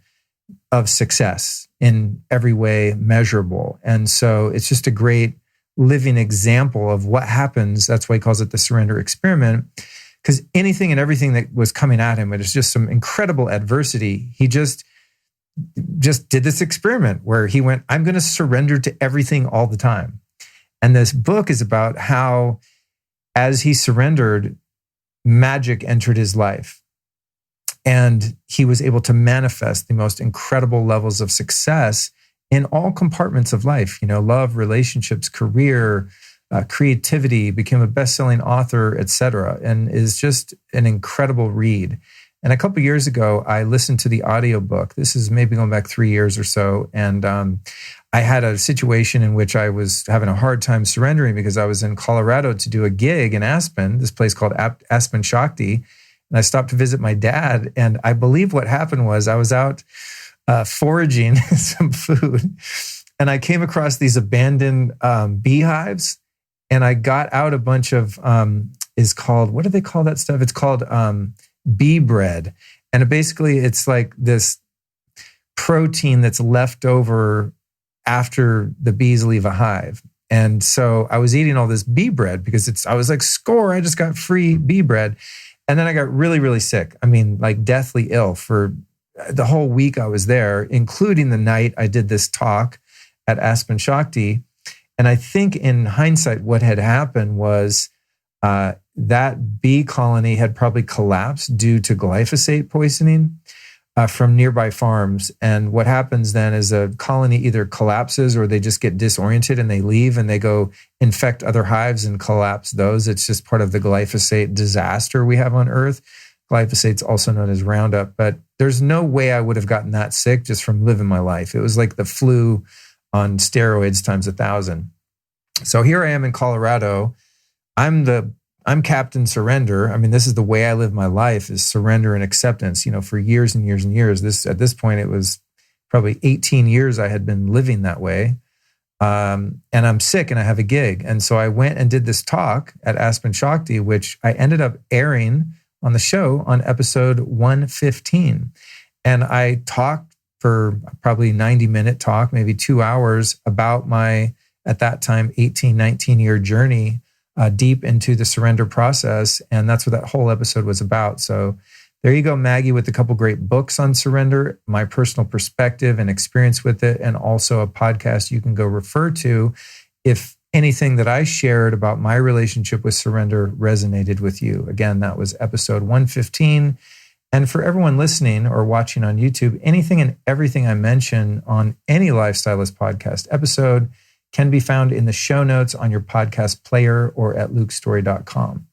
of success in every way measurable. And so it's just a great living example of what happens. That's why he calls it the surrender experiment, because anything and everything that was coming at him, it was just some incredible adversity. He just did this experiment where he went, I'm going to surrender to everything all the time. And this book is about how, as he surrendered, magic entered his life. And he was able to manifest the most incredible levels of success in all compartments of life, love, relationships, career, creativity, became a best-selling author, etc., and is just an incredible read. And a couple of years ago, I listened to the audiobook. This is maybe going back 3 years or so. And I had a situation in which I was having a hard time surrendering because I was in Colorado to do a gig in Aspen, this place called Aspen Shakti. And I stopped to visit my dad. And I believe what happened was I was out foraging some food, and I came across these abandoned beehives, and I got out a bunch of what do they call that stuff? It's called bee bread, and it's like this protein that's left over after the bees leave a hive. And so I was eating all this bee bread because I was like, score! I just got free bee bread, and then I got really, really sick. I mean, like deathly ill for the whole week I was there, including the night I did this talk at Aspen Shakti. And I think in hindsight, what had happened was that bee colony had probably collapsed due to glyphosate poisoning from nearby farms. And what happens then is a colony either collapses or they just get disoriented and they leave and they go infect other hives and collapse those. It's just part of the glyphosate disaster we have on Earth. Glyphosate's also known as Roundup, but there's no way I would have gotten that sick just from living my life. It was like the flu on steroids times 1,000. So here I am in Colorado. I'm Captain Surrender. I mean, this is the way I live my life, is surrender and acceptance. For years and years and years. At this point, it was probably 18 years I had been living that way. And I'm sick and I have a gig. And so I went and did this talk at Aspen Shakti, which I ended up airing on the show on episode 115. And I talked for probably 90-minute talk, maybe 2 hours, about my, at that time, 18, 19-year journey deep into the surrender process. And that's what that whole episode was about. So there you go, Maggie, with a couple great books on surrender, my personal perspective and experience with it, and also a podcast you can go refer to if anything that I shared about my relationship with surrender resonated with you. Again, that was episode 115. And for everyone listening or watching on YouTube, anything and everything I mention on any Lifestylist podcast episode can be found in the show notes on your podcast player or at lukestory.com.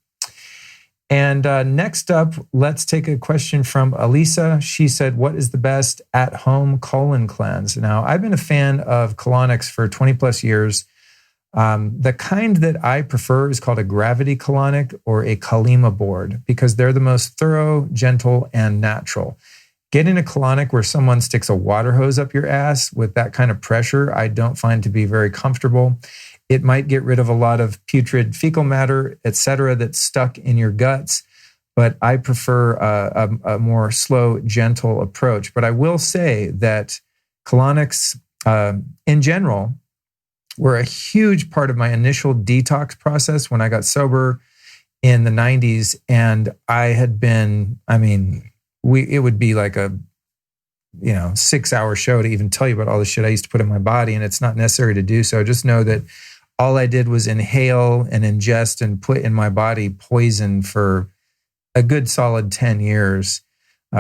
And next up, let's take a question from Elisa. She said, what is the best at-home colon cleanse? Now, I've been a fan of colonics for 20 plus years. The kind that I prefer is called a gravity colonic or a Kalima board because they're the most thorough, gentle, and natural. Getting a colonic where someone sticks a water hose up your ass with that kind of pressure, I don't find to be very comfortable. It might get rid of a lot of putrid fecal matter, etc., that's stuck in your guts, but I prefer a more slow, gentle approach. But I will say that colonics, in general, were a huge part of my initial detox process when I got sober in the 90s. And I had been, it would be like a 6-hour show to even tell you about all the shit I used to put in my body. And it's not necessary to do so. Just know that all I did was inhale and ingest and put in my body poison for a good solid 10 years,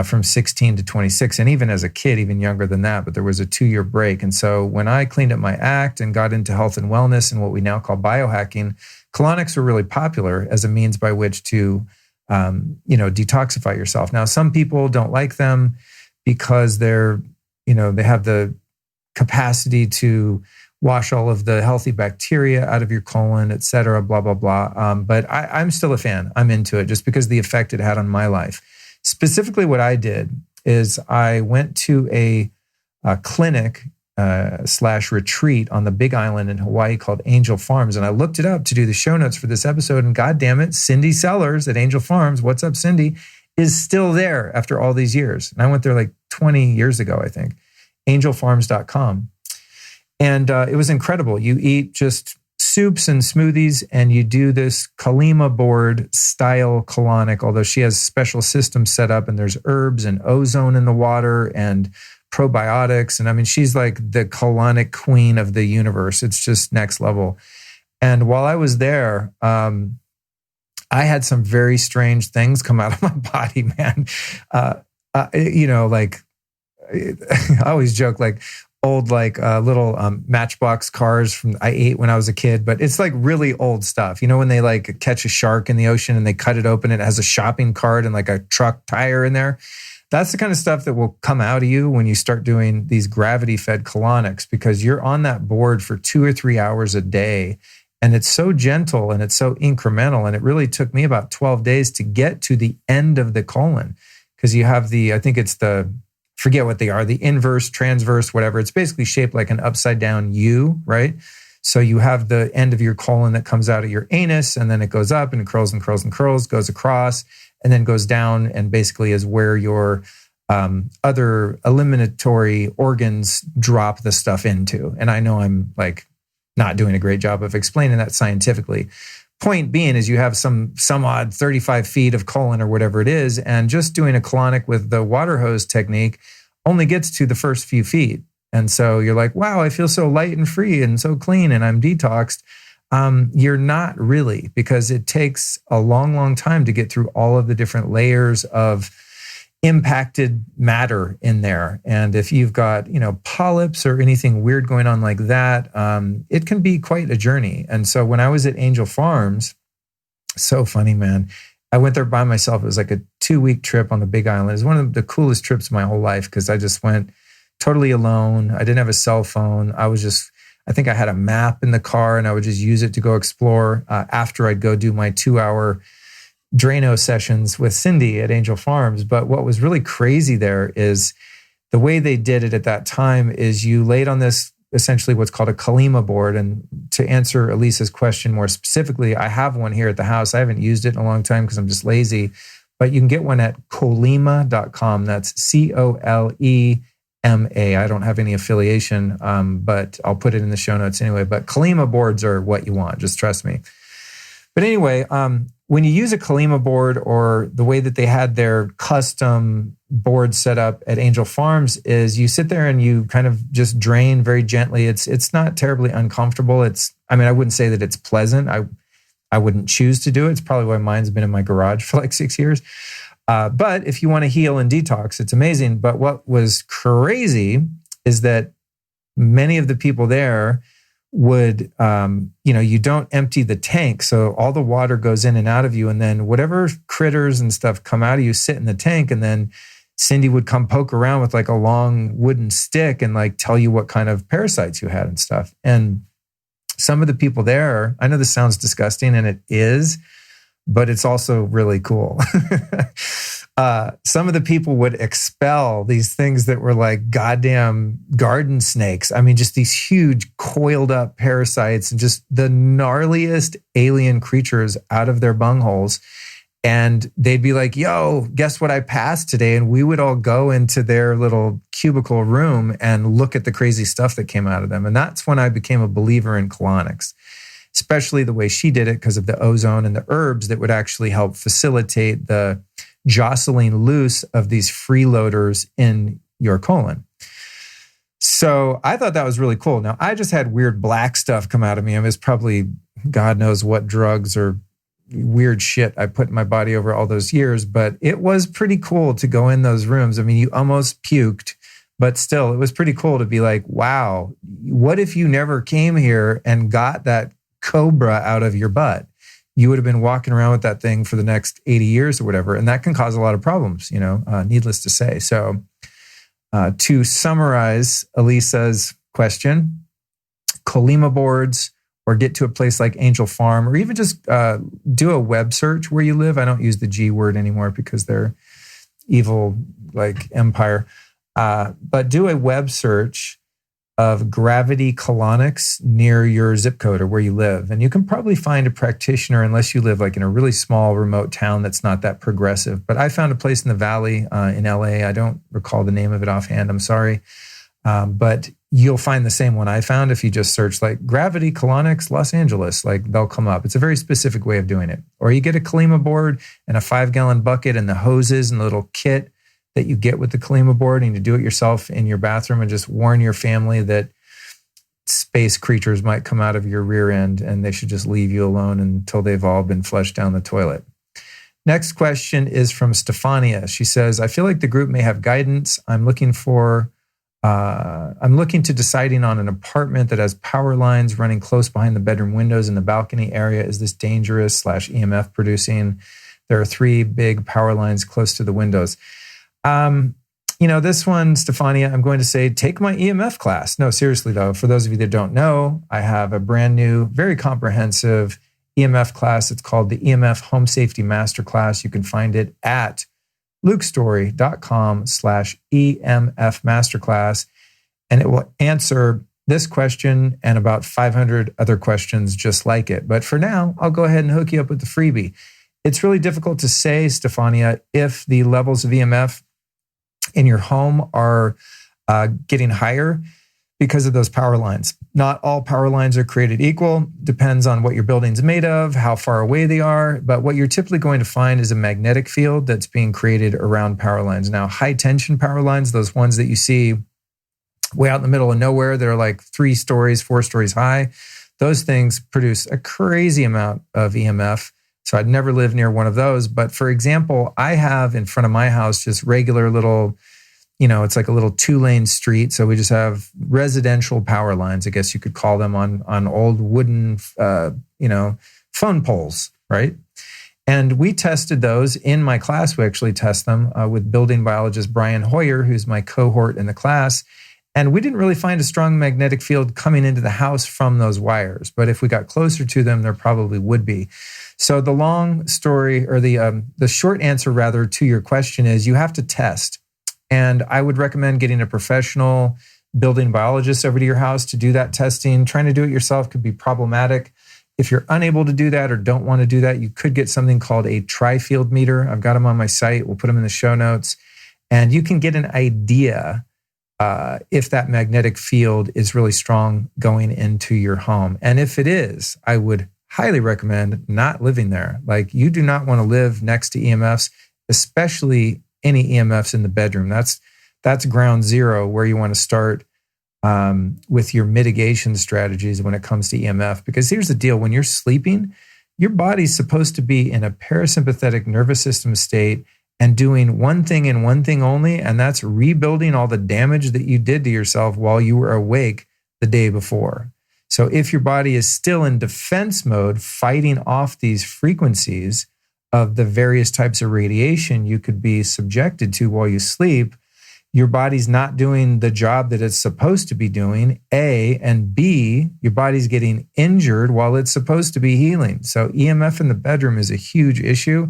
from 16 to 26. And even as a kid, even younger than that, but there was a 2-year break. And so when I cleaned up my act and got into health and wellness and what we now call biohacking, colonics were really popular as a means by which to, detoxify yourself. Now, some people don't like them because they have the capacity to wash all of the healthy bacteria out of your colon, et cetera, blah, blah, blah. But I'm still a fan. I'm into it just because of the effect it had on my life. Specifically, what I did is I went to a clinic / retreat on the Big Island in Hawaii called Angel Farms. And I looked it up to do the show notes for this episode. And God damn it, Cindy Sellers at Angel Farms, what's up, Cindy, is still there after all these years. And I went there like 20 years ago, I think, angelfarms.com. And it was incredible. You eat just soups and smoothies, and you do this Kalima board style colonic, although she has special systems set up, and there's herbs and ozone in the water and probiotics. And she's like the colonic queen of the universe. It's just next level. And while I was there, I had some very strange things come out of my body, man. I always joke, like, old, little Matchbox cars I ate when I was a kid, but it's like really old stuff. When they like catch a shark in the ocean and they cut it open, it has a shopping cart and like a truck tire in there. That's the kind of stuff that will come out of you when you start doing these gravity-fed colonics, because you're on that board for 2 or 3 hours a day. And it's so gentle and it's so incremental. And it really took me about 12 days to get to the end of the colon, because you have forget what they are, the inverse, transverse, whatever. It's basically shaped like an upside down U, right? So you have the end of your colon that comes out of your anus, and then it goes up and it curls and curls and curls, goes across, and then goes down, and basically is where your other eliminatory organs drop the stuff into. And I know I'm like not doing a great job of explaining that scientifically. Point being is you have some odd 35 feet of colon or whatever it is, and just doing a colonic with the water hose technique only gets to the first few feet. And so you're like, wow, I feel so light and free and so clean and I'm detoxed. You're not really, because it takes a long, long time to get through all of the different layers of impacted matter in there. And if you've got, polyps or anything weird going on like that, it can be quite a journey. And so when I was at Angel Farms, so funny, man, I went there by myself. It was like a 2-week trip on the Big Island. It was one of the coolest trips of my whole life, because I just went totally alone. I didn't have a cell phone. I think I had a map in the car, and I would just use it to go explore after I'd go do my 2-hour Reno sessions with Cindy at Angel Farms. But what was really crazy there is the way they did it at that time is you laid on this essentially what's called a Kalima board. And to answer Elisa's question more specifically, I have one here at the house. I haven't used it in a long time because I'm just lazy, but you can get one at colima.com. That's COLEMA. I don't have any affiliation, but I'll put it in the show notes anyway. But Kalima boards are what you want, just trust me. But anyway, when you use a Kalima board, or the way that they had their custom board set up at Angel Farms, is you sit there and you kind of just drain very gently. It's not terribly uncomfortable. I wouldn't say that it's pleasant. I wouldn't choose to do it. It's probably why mine's been in my garage for like 6 years. But if you want to heal and detox, it's amazing. But what was crazy is that many of the people there would, you don't empty the tank. So all the water goes in and out of you. And then whatever critters and stuff come out of you sit in the tank. And then Cindy would come poke around with like a long wooden stick and like tell you what kind of parasites you had and stuff. And some of the people there, I know this sounds disgusting, and it is, but it's also really cool. Some of the people would expel these things that were like goddamn garden snakes. Just these huge coiled up parasites and just the gnarliest alien creatures out of their bungholes. And they'd be like, yo, guess what I passed today? And we would all go into their little cubicle room and look at the crazy stuff that came out of them. And that's when I became a believer in colonics, especially the way she did it because of the ozone and the herbs that would actually help facilitate the jostling loose of these freeloaders in your colon. So I thought that was really cool. Now, I just had weird black stuff come out of me. I mean, it's probably God knows what drugs or weird shit I put in my body over all those years, but it was pretty cool to go in those rooms. I mean, you almost puked, but still, it was pretty cool to be like, wow, what if you never came here and got that cobra out of your butt? You would have been walking around with that thing for the next 80 years or whatever. And that can cause a lot of problems, needless to say. So to summarize Elisa's question, Colima boards, or get to a place like Angel Farm, or even just do a web search where you live. I don't use the G word anymore because they're evil, like empire. But do a web search of gravity colonics near your zip code or where you live. And you can probably find a practitioner unless you live like in a really small remote town that's not that progressive. But I found a place in the valley in LA. I don't recall the name of it offhand. I'm sorry. But you'll find the same one I found if you just search like gravity colonics Los Angeles, like they'll come up. It's a very specific way of doing it. Or you get a Colima board and a 5-gallon bucket and the hoses and the little kit that you get with the Colima board, and you do it yourself in your bathroom and just warn your family that space creatures might come out of your rear end and they should just leave you alone until they've all been flushed down the toilet. Next question is from Stefania. She says, I feel like the group may have guidance. I'm looking to deciding on an apartment that has power lines running close behind the bedroom windows in the balcony area. Is this dangerous / EMF producing? There are 3 big power lines close to the windows. This one, Stefania, I'm going to say, take my EMF class. No, seriously though, for those of you that don't know, I have a brand new, very comprehensive EMF class. It's called the EMF Home Safety Masterclass. You can find it at lukestory.com/EMF Masterclass. And it will answer this question and about 500 other questions just like it. But for now, I'll go ahead and hook you up with the freebie. It's really difficult to say, Stefania, if the levels of EMF in your home are getting higher because of those power lines. Not all power lines are created equal. Depends on what your building's made of, how far away they are. But what you're typically going to find is a magnetic field that's being created around power lines. Now, high tension power lines, those ones that you see way out in the middle of nowhere, that are like 3 stories, 4 stories high, those things produce a crazy amount of EMF. So I'd never live near one of those. But for example, I have in front of my house just regular little, it's like a little 2-lane street. So we just have residential power lines, I guess you could call them, on old wooden, phone poles, right? And we tested those in my class. We actually test them with building biologist Brian Hoyer, who's my cohort in the class. And we didn't really find a strong magnetic field coming into the house from those wires. But if we got closer to them, there probably would be. So the long story, or the short answer rather to your question is you have to test. And I would recommend getting a professional building biologist over to your house to do that testing. Trying to do it yourself could be problematic. If you're unable to do that or don't want to do that, you could get something called a tri-field meter. I've got them on my site. We'll put them in the show notes. And you can get an idea if that magnetic field is really strong going into your home. And if it is, I would highly recommend not living there. Like, you do not want to live next to EMFs, especially any EMFs in the bedroom. That's ground zero where you want to start with your mitigation strategies when it comes to EMF. Because here's the deal. When you're sleeping, your body's supposed to be in a parasympathetic nervous system state and doing one thing and one thing only, and that's rebuilding all the damage that you did to yourself while you were awake the day before. So if your body is still in defense mode, fighting off these frequencies of the various types of radiation you could be subjected to while you sleep, your body's not doing the job that it's supposed to be doing, A, and B, your body's getting injured while it's supposed to be healing. So EMF in the bedroom is a huge issue.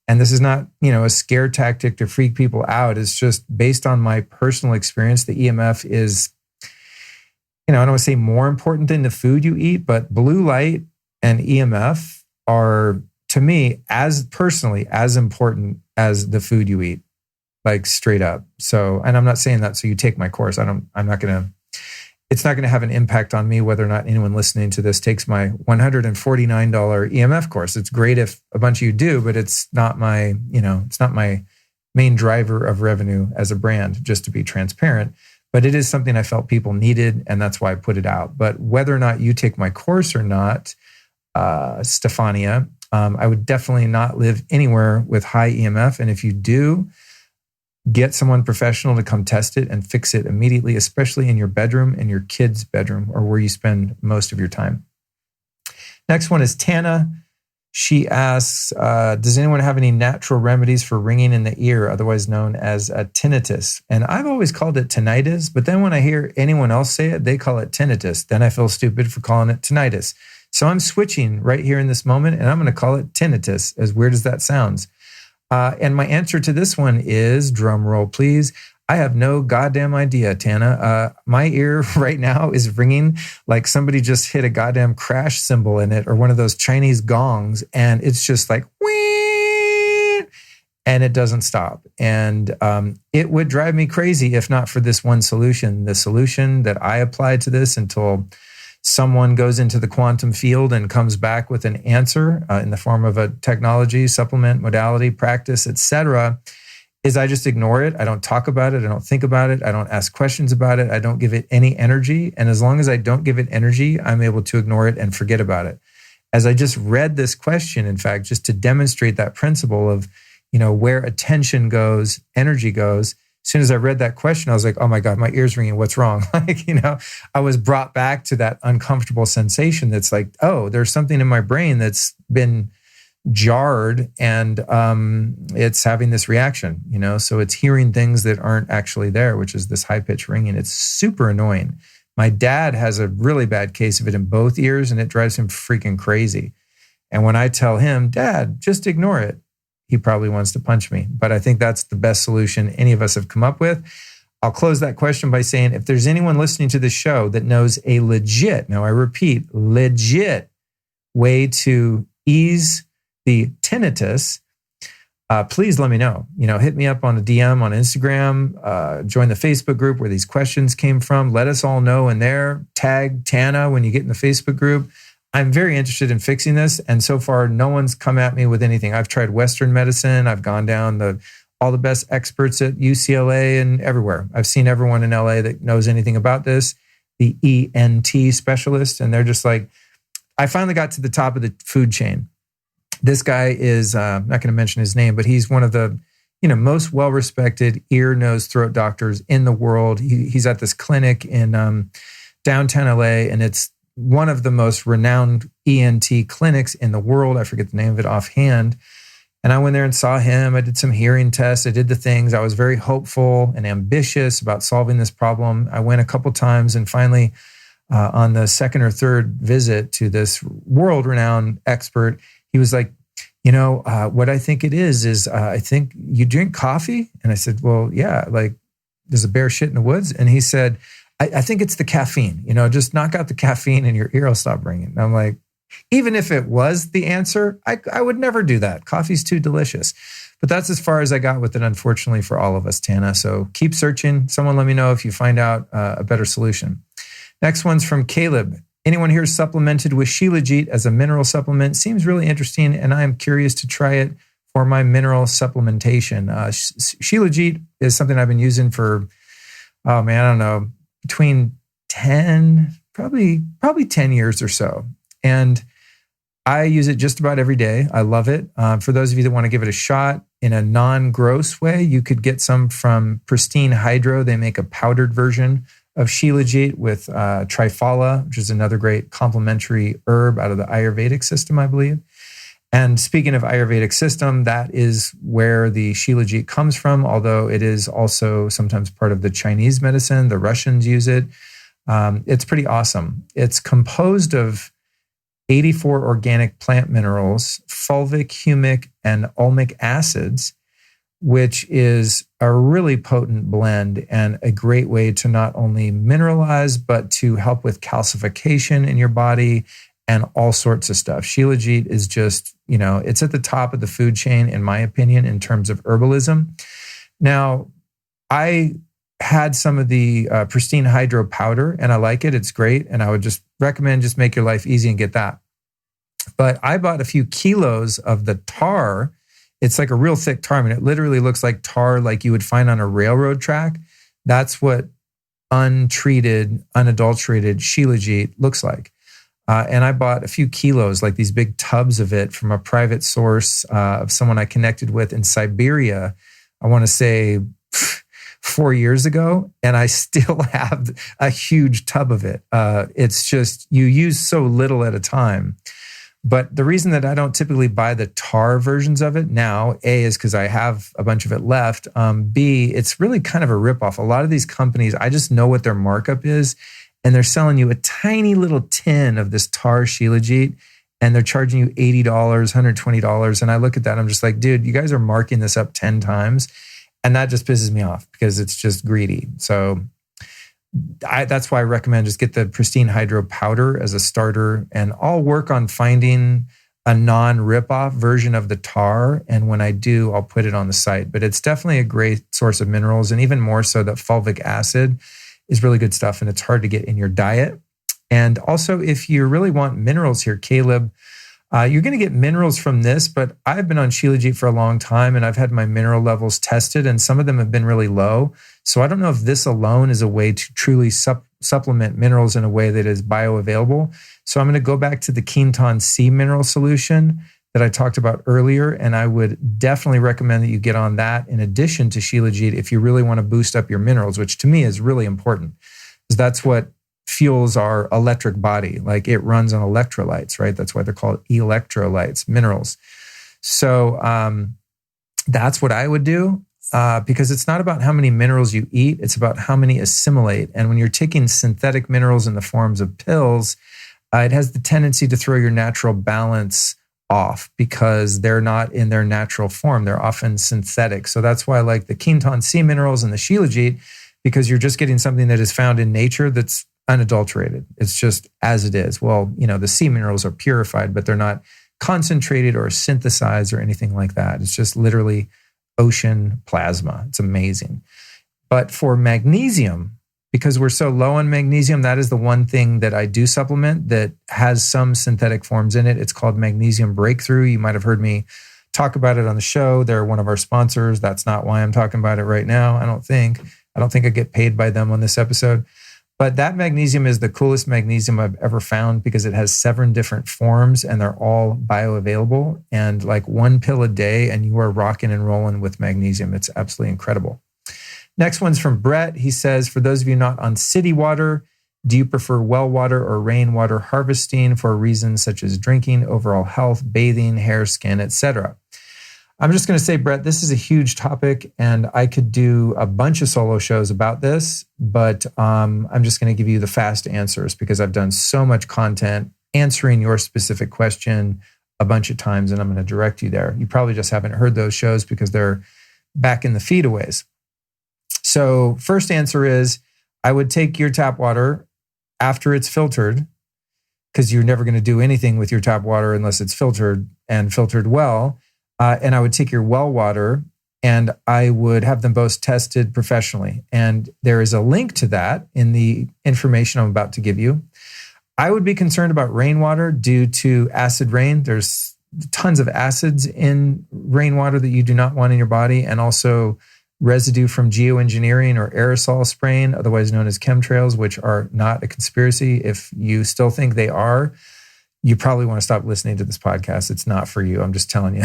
And this is not, a scare tactic to freak people out. It's just based on my personal experience. The EMF is, I don't want to say more important than the food you eat, but blue light and EMF are to me, as personally, as important as the food you eat, like straight up. So, and I'm not saying that so you take my course. It's not going to have an impact on me whether or not anyone listening to this takes my $149 EMF course. It's great if a bunch of you do, but it's not my main driver of revenue as a brand, just to be transparent. But it is something I felt people needed, and that's why I put it out. But whether or not you take my course or not, Stefania, I would definitely not live anywhere with high EMF. And if you do, get someone professional to come test it and fix it immediately, especially in your bedroom, in your kid's bedroom, or where you spend most of your time. Next one is Tana. She asks, does anyone have any natural remedies for ringing in the ear, otherwise known as a tinnitus? And I've always called it tinnitus, but then when I hear anyone else say it, they call it tinnitus. Then I feel stupid for calling it tinnitus. So I'm switching right here in this moment, and I'm going to call it tinnitus, as weird as that sounds. And my answer to this one is, drum roll please, I have no goddamn idea, Tana. My ear right now is ringing like somebody just hit a goddamn crash cymbal in it, or one of those Chinese gongs, and it's just like, whee, and it doesn't stop. And it would drive me crazy if not for this one solution. The solution that I applied to this until someone goes into the quantum field and comes back with an answer in the form of a technology, supplement, modality, practice, etc., is I just ignore it. I don't talk about it. I don't think about it. I don't ask questions about it. I don't give it any energy. And as long as I don't give it energy, I'm able to ignore it and forget about it. As I just read this question, in fact, just to demonstrate that principle of, where attention goes, energy goes. As soon as I read that question, I was like, oh my God, my ear's ringing. What's wrong? I was brought back to that uncomfortable sensation that's like, oh, there's something in my brain that's been jarred and it's having this reaction, so it's hearing things that aren't actually there, which is this high-pitched ringing. It's super annoying. My dad has a really bad case of it in both ears, and it drives him freaking crazy. And when I tell him, Dad, just ignore it, he probably wants to punch me. But I think that's the best solution any of us have come up with. I'll close that question by saying, if there's anyone listening to the show that knows a legit, now I repeat, legit way to ease the tinnitus, please let me know. Hit me up on a DM on Instagram, join the Facebook group where these questions came from. Let us all know in there. Tag Tana when you get in the Facebook group. I'm very interested in fixing this. And so far, no one's come at me with anything. I've tried Western medicine. I've gone down all the best experts at UCLA and everywhere. I've seen everyone in LA that knows anything about this, the ENT specialist. And they're just like, I finally got to the top of the food chain. This guy is, I'm not going to mention his name, but he's one of the most well-respected ear, nose, throat doctors in the world. He's at this clinic in downtown LA, and it's one of the most renowned ENT clinics in the world. I forget the name of it offhand. And I went there and saw him. I did some hearing tests. I did the things. I was very hopeful and ambitious about solving this problem. I went a couple times, and finally, on the second or third visit to this world-renowned expert, he was like, what I think it is I think you drink coffee. And I said, well, yeah, like there's a bear shit in the woods. And he said, I think it's the caffeine, just knock out the caffeine and your ear will stop ringing. And I'm like, even if it was the answer, I would never do that. Coffee's too delicious. But that's as far as I got with it, unfortunately, for all of us, Tana. So keep searching. Someone let me know if you find out a better solution. Next one's from Caleb. Anyone here supplemented with Shilajit as a mineral supplement? Seems really interesting, and I am curious to try it for my mineral supplementation. Shilajit is something I've been using for, I don't know, between 10, probably 10 years or so. And I use it just about every day. I love it. For those of you that want to give it a shot in a non-gross way, you could get some from Pristine Hydro. They make a powdered version of Shilajit with Triphala, which is another great complementary herb out of the Ayurvedic system, I believe. And speaking of Ayurvedic system, that is where the Shilajit comes from, although it is also sometimes part of the Chinese medicine. The Russians use it. It's pretty awesome. It's composed of 84 organic plant minerals, fulvic, humic, and ulmic acids, which is a really potent blend and a great way to not only mineralize, but to help with calcification in your body and all sorts of stuff. Shilajit is just, it's at the top of the food chain, in my opinion, in terms of herbalism. Now, I had some of the pristine hydro powder, and I like it. It's great. And I would just recommend just make your life easy and get that. But I bought a few kilos of the tar. It's like a real thick tar. I mean, it literally looks like tar like you would find on a railroad track. That's what untreated, unadulterated Shilajit looks like. And I bought a few kilos, like these big tubs of it from a private source of someone I connected with in Siberia, I want to say 4 years ago, and I still have a huge tub of it. It's just, you use so little at a time. But the reason that I don't typically buy the tar versions of it now, A, is because I have a bunch of it left. B, it's really kind of a ripoff. A lot of these companies, I just know what their markup is, and they're selling you a tiny little tin of this tar Shilajit, and they're charging you $80, $120. And I look at that, I'm just like, dude, you guys are marking this up 10 times. And that just pisses me off because it's just greedy. So that's why I recommend just get the pristine hydro powder as a starter, and I'll work on finding a non-ripoff version of the tar. And when I do, I'll put it on the site. But it's definitely a great source of minerals, and even more so that fulvic acid is really good stuff, and it's hard to get in your diet. And also, if you really want minerals here, Caleb, you're going to get minerals from this, but I've been on Shilajit for a long time, and I've had my mineral levels tested, and some of them have been really low. So I don't know if this alone is a way to truly supplement minerals in a way that is bioavailable. So I'm going to go back to the Quinton C mineral solution that I talked about earlier, and I would definitely recommend that you get on that in addition to Shilajit if you really want to boost up your minerals, which to me is really important, because that's what fuels our electric body. Like, it runs on electrolytes, right? That's why they're called electrolytes, minerals. So that's what I would do, because it's not about how many minerals you eat, it's about how many assimilate. And when you're taking synthetic minerals in the forms of pills, it has the tendency to throw your natural balance off because they're not in their natural form. They're often synthetic. So that's why I like the Quinton C minerals and the Shilajit, because you're just getting something that is found in nature that's unadulterated. It's just as it is. Well, the C minerals are purified, but they're not concentrated or synthesized or anything like that. It's just literally ocean plasma. It's amazing. But for magnesium, because we're so low on magnesium, that is the one thing that I do supplement that has some synthetic forms in it. It's called Magnesium Breakthrough. You might have heard me talk about it on the show. They're one of our sponsors. That's not why I'm talking about it right now. I don't think I get paid by them on this episode. But that magnesium is the coolest magnesium I've ever found, because it has 7 different forms and they're all bioavailable, and like 1 pill a day and you are rocking and rolling with magnesium. It's absolutely incredible. Next one's from Brett. He says, for those of you not on city water, do you prefer well water or rainwater harvesting for reasons such as drinking, overall health, bathing, hair, skin, etc.? I'm just going to say, Brett, this is a huge topic, and I could do a bunch of solo shows about this, but I'm just going to give you the fast answers because I've done so much content answering your specific question a bunch of times, and I'm going to direct you there. You probably just haven't heard those shows because they're back in the feed a ways. So first answer is, I would take your tap water after it's filtered, because you're never going to do anything with your tap water unless it's filtered and filtered well. And I would take your well water and I would have them both tested professionally. And there is a link to that in the information I'm about to give you. I would be concerned about rainwater due to acid rain. There's tons of acids in rainwater that you do not want in your body, and also residue from geoengineering or aerosol spraying, otherwise known as chemtrails, which are not a conspiracy. If you still think they are, you probably want to stop listening to this podcast. It's not for you. I'm just telling you.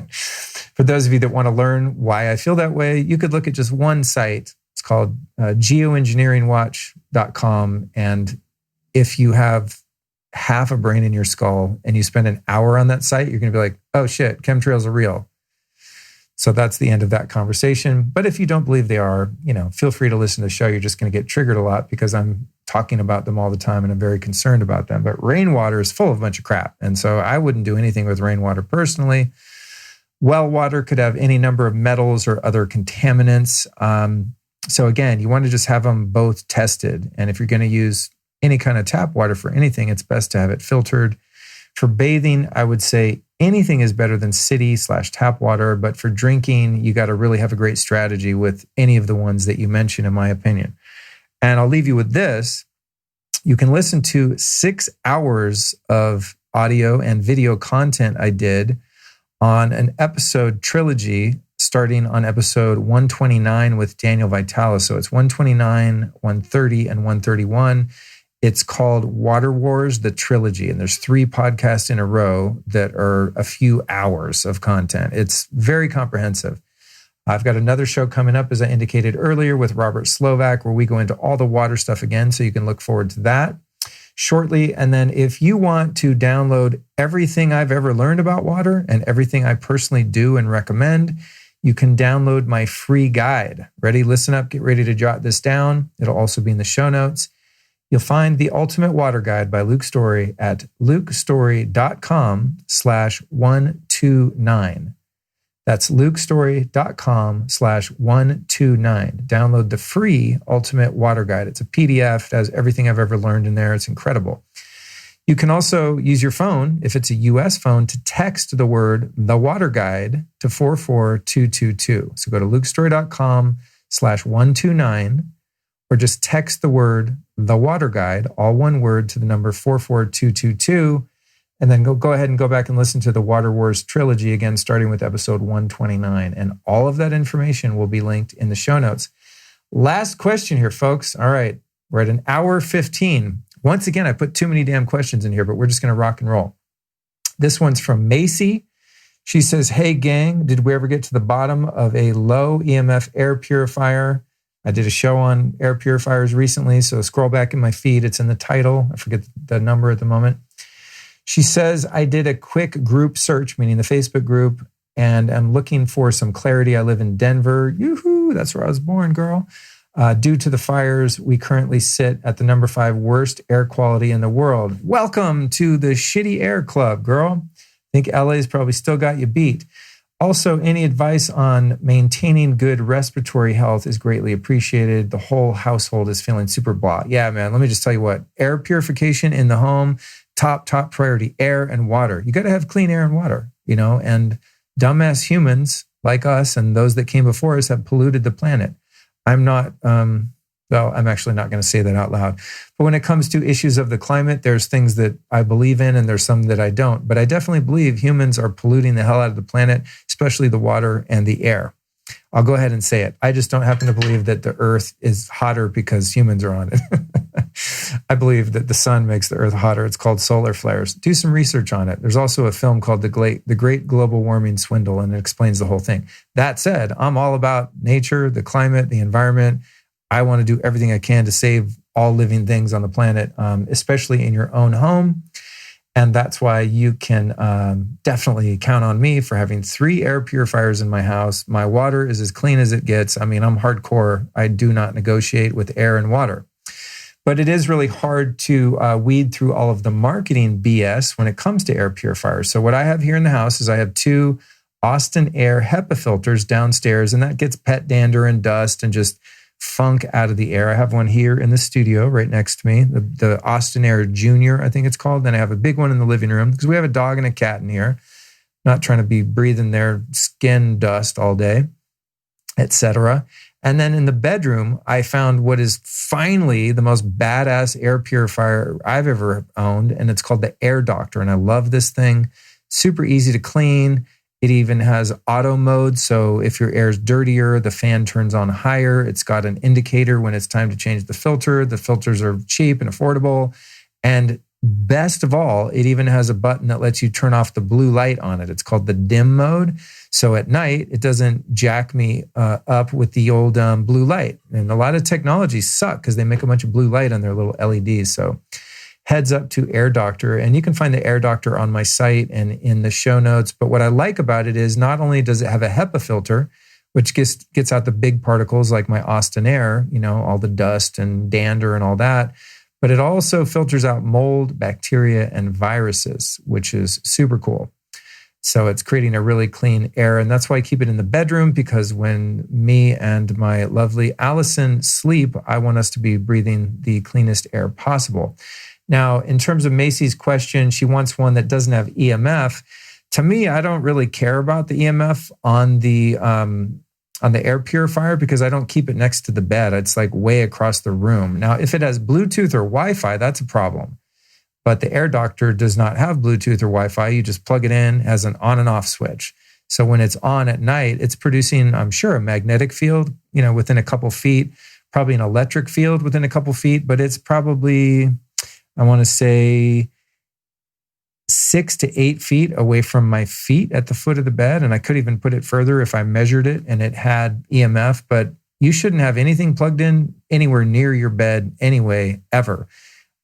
For those of you that want to learn why I feel that way, you could look at just one site. It's called geoengineeringwatch.com. And if you have half a brain in your skull and you spend an hour on that site, you're going to be like, oh shit, chemtrails are real. So that's the end of that conversation. But if you don't believe they are, feel free to listen to the show. You're just going to get triggered a lot because I'm talking about them all the time and I'm very concerned about them. But rainwater is full of a bunch of crap. And so I wouldn't do anything with rainwater personally. Well water could have any number of metals or other contaminants. So again, you want to just have them both tested. And if you're going to use any kind of tap water for anything, it's best to have it filtered. For bathing, I would say anything is better than city/tap water, but for drinking, you got to really have a great strategy with any of the ones that you mentioned, in my opinion. And I'll leave you with this. You can listen to 6 hours of audio and video content I did on an episode trilogy starting on episode 129 with Daniel Vitalis. So it's 129, 130, and 131. It's called Water Wars, the Trilogy. And there's 3 podcasts in a row that are a few hours of content. It's very comprehensive. I've got another show coming up, as I indicated earlier, with Robert Slovak, where we go into all the water stuff again. So you can look forward to that shortly. And then if you want to download everything I've ever learned about water and everything I personally do and recommend, you can download my free guide. Ready? Listen up. Get ready to jot this down. It'll also be in the show notes. You'll find the Ultimate Water Guide by Luke Story at lukestory.com/129. That's lukestory.com/129. Download the free Ultimate Water Guide. It's a PDF. It has everything I've ever learned in there. It's incredible. You can also use your phone, if it's a US phone, to text the word The Water Guide to 44222. So go to lukestory.com/129 or just text the word The Water Guide, all one word, to the number 44222. And then go ahead and go back and listen to the Water Wars trilogy again, starting with episode 129. And all of that information will be linked in the show notes. Last question here, folks. All right, we're at an hour 15. Once again, I put too many damn questions in here, but we're just going to rock and roll. This one's from Macy. She says, hey, gang, did we ever get to the bottom of a low EMF air purifier? I did a show on air purifiers recently, so scroll back in my feed. It's in the title. I forget the number at the moment. She says, I did a quick group search, meaning the Facebook group, and I'm looking for some clarity. I live in Denver. Yoo-hoo, that's where I was born, girl. Due to the fires, we currently sit at the number 5 worst air quality in the world. Welcome to the shitty air club, girl. I think LA's probably still got you beat. Also, any advice on maintaining good respiratory health is greatly appreciated. The whole household is feeling super blah. Yeah, man, let me just tell you what. Air purification in the home, top priority, air and water. You got to have clean air and water, and dumbass humans like us and those that came before us have polluted the planet. I'm not, I'm actually not going to say that out loud. But when it comes to issues of the climate, there's things that I believe in and there's some that I don't. But I definitely believe humans are polluting the hell out of the planet, especially the water and the air. I'll go ahead and say it. I just don't happen to believe that the earth is hotter because humans are on it. I believe that the sun makes the earth hotter. It's called solar flares. Do some research on it. There's also a film called The Great Global Warming Swindle, and it explains the whole thing. That said, I'm all about nature, the climate, the environment. I want to do everything I can to save all living things on the planet, especially in your own home. And that's why you can definitely count on me for having 3 air purifiers in my house. My water is as clean as it gets. I mean, I'm hardcore. I do not negotiate with air and water. But it is really hard to weed through all of the marketing BS when it comes to air purifiers. So what I have here in the house is I have 2 Austin Air HEPA filters downstairs, and that gets pet dander and dust and just funk out of the air. I have one here in the studio right next to me, the Austin Air Junior, I think it's called. Then I have a big one in the living room because we have a dog and a cat in here. Not trying to be breathing their skin dust all day, etc. And then in the bedroom, I found what is finally the most badass air purifier I've ever owned, and it's called the Air Doctor. And I love this thing. Super easy to clean. It even has auto mode, so if your air is dirtier, the fan turns on higher. It's got an indicator when it's time to change the filter. The filters are cheap and affordable. And best of all, it even has a button that lets you turn off the blue light on it. It's called the dim mode. So at night, it doesn't jack me up with the old blue light. And a lot of technologies suck because they make a bunch of blue light on their little LEDs. So heads up to Air Doctor. And you can find the Air Doctor on my site and in the show notes. But what I like about it is not only does it have a HEPA filter, which gets out the big particles like my Austin Air, all the dust and dander and all that, but it also filters out mold, bacteria, and viruses, which is super cool. So it's creating a really clean air. And that's why I keep it in the bedroom, because when me and my lovely Allison sleep, I want us to be breathing the cleanest air possible. Now, in terms of Macy's question, she wants one that doesn't have EMF. To me, I don't really care about the EMF on the air purifier, because I don't keep it next to the bed. It's like way across the room. Now, if it has Bluetooth or Wi-Fi, that's a problem. But the Air Doctor does not have Bluetooth or Wi-Fi. You just plug it in as an on and off switch. So when it's on at night, it's producing, I'm sure, a magnetic field, within a couple feet, probably an electric field within a couple feet, but it's probably, I want to say, 6 to 8 feet away from my feet at the foot of the bed. And I could even put it further if I measured it and it had EMF, but you shouldn't have anything plugged in anywhere near your bed anyway, ever.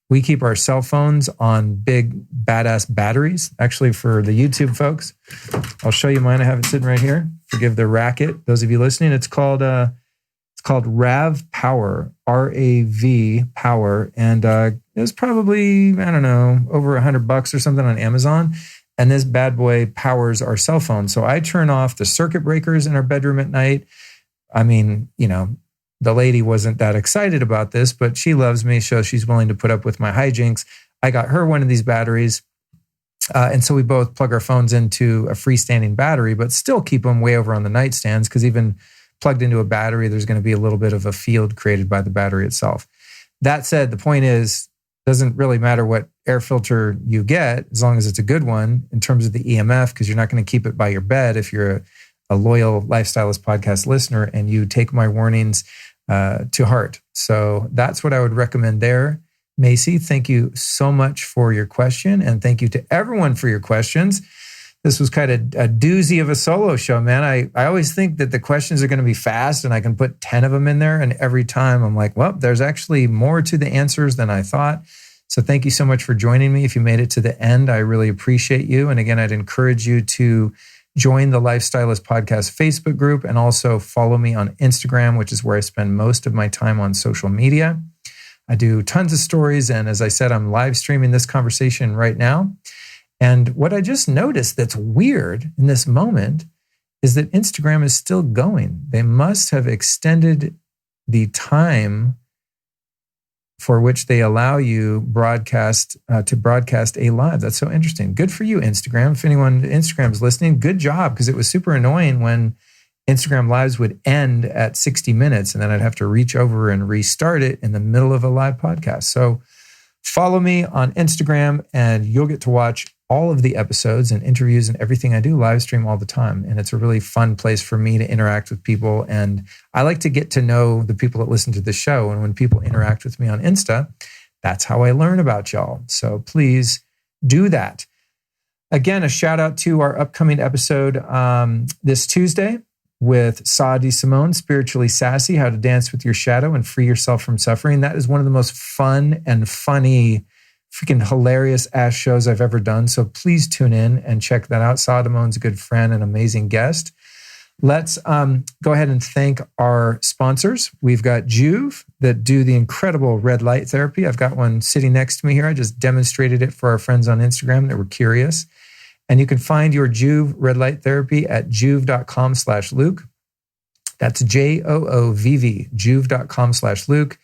We keep our cell phones on big, badass batteries. Actually, for the YouTube folks, I'll show you mine. I have it sitting right here. Forgive the racket. Those of you listening, it's called RAV Power, RAV Power. And it was probably, I don't know, over $100 or something on Amazon. And this bad boy powers our cell phone. So I turn off the circuit breakers in our bedroom at night. I mean, the lady wasn't that excited about this, but she loves me, so she's willing to put up with my hijinks. I got her one of these batteries. And so we both plug our phones into a freestanding battery, but still keep them way over on the nightstands, because even plugged into a battery, there's going to be a little bit of a field created by the battery itself. That said, the point is, it doesn't really matter what air filter you get, as long as it's a good one in terms of the EMF, because you're not going to keep it by your bed if you're a loyal Lifestylist podcast listener and you take my warnings to heart. So that's what I would recommend there. Macy, thank you so much for your question. And thank you to everyone for your questions. This was kind of a doozy of a solo show, man. I always think that the questions are going to be fast and I can put 10 of them in there. And every time I'm like, well, there's actually more to the answers than I thought. So thank you so much for joining me. If you made it to the end, I really appreciate you. And again, I'd encourage you to join the Lifestylist Podcast Facebook group and also follow me on Instagram, which is where I spend most of my time on social media. I do tons of stories. And as I said, I'm live streaming this conversation right now. And what I just noticed that's weird in this moment is that Instagram is still going. They must have extended the time for which they allow you to broadcast a live. That's so interesting. Good for you, Instagram. If anyone Instagram is listening, good job, because it was super annoying when Instagram lives would end at 60 minutes and then I'd have to reach over and restart it in the middle of a live podcast. So follow me on Instagram and you'll get to watch all of the episodes and interviews and everything I do live stream all the time. And it's a really fun place for me to interact with people. And I like to get to know the people that listen to the show. And when people interact with me on Insta, that's how I learn about y'all. So please do that. Again, a shout out to our upcoming episode this Tuesday with Saadi Simone, Spiritually Sassy, How to Dance with Your Shadow and Free Yourself from Suffering. That is one of the most fun and funny, freaking hilarious ass shows I've ever done. So please tune in and check that out. Simone's a good friend and amazing guest. Let's go ahead and thank our sponsors. We've got Juve that do the incredible red light therapy. I've got one sitting next to me here. I just demonstrated it for our friends on Instagram that were curious. And you can find your Juve red light therapy at juve.com/Luke. That's JOOVV, juve.com/Luke.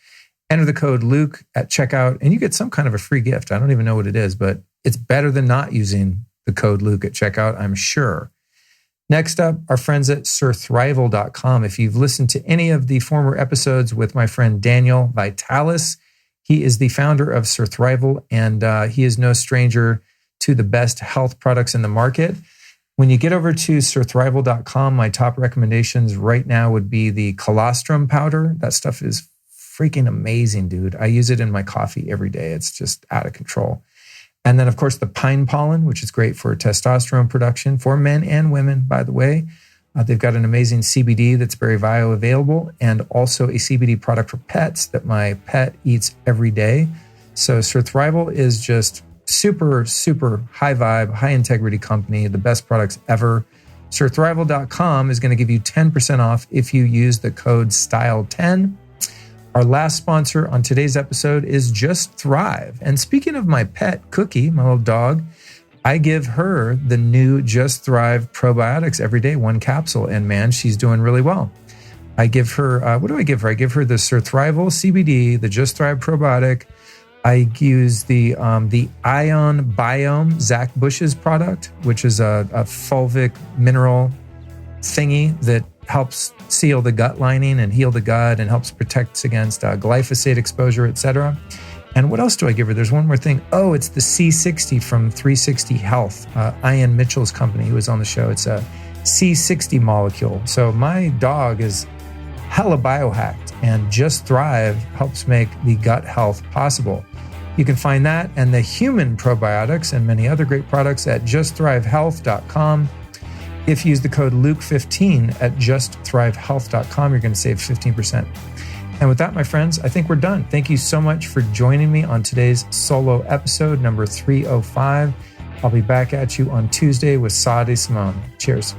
Enter the code Luke at checkout and you get some kind of a free gift. I don't even know what it is, but it's better than not using the code Luke at checkout, I'm sure. Next up, our friends at SirThrival.com. If you've listened to any of the former episodes with my friend Daniel Vitalis, he is the founder of SirThrival, and he is no stranger to the best health products in the market. When you get over to SirThrival.com, my top recommendations right now would be the colostrum powder. That stuff is freaking amazing, dude. I use it in my coffee every day. It's just out of control. And then, of course, the pine pollen, which is great for testosterone production for men and women, by the way. They've got an amazing CBD that's very bioavailable and also a CBD product for pets that my pet eats every day. So SirThrival is just super, super high vibe, high integrity company, the best products ever. SirThrival.com is going to give you 10% off if you use the code STYLE10. Our last sponsor on today's episode is Just Thrive. And speaking of my pet, Cookie, my little dog, I give her the new Just Thrive probiotics every day, 1 capsule, and man, she's doing really well. I give her, what do I give her? I give her the Surthrival CBD, the Just Thrive probiotic. I use the Ion Biome, Zach Bush's product, which is a fulvic mineral thingy that helps seal the gut lining and heal the gut and helps protect against glyphosate exposure, etc. And what else do I give her? There's one more thing. Oh, it's the C60 from 360 Health, Ian Mitchell's company, who was on the show. It's a C60 molecule. So my dog is hella biohacked, and Just Thrive helps make the gut health possible. You can find that and the human probiotics and many other great products at justthrivehealth.com. If you use the code Luke15 at justthrivehealth.com, you're going to save 15%. And with that, my friends, I think we're done. Thank you so much for joining me on today's solo episode, number 305. I'll be back at you on Tuesday with Saadi Simone. Cheers.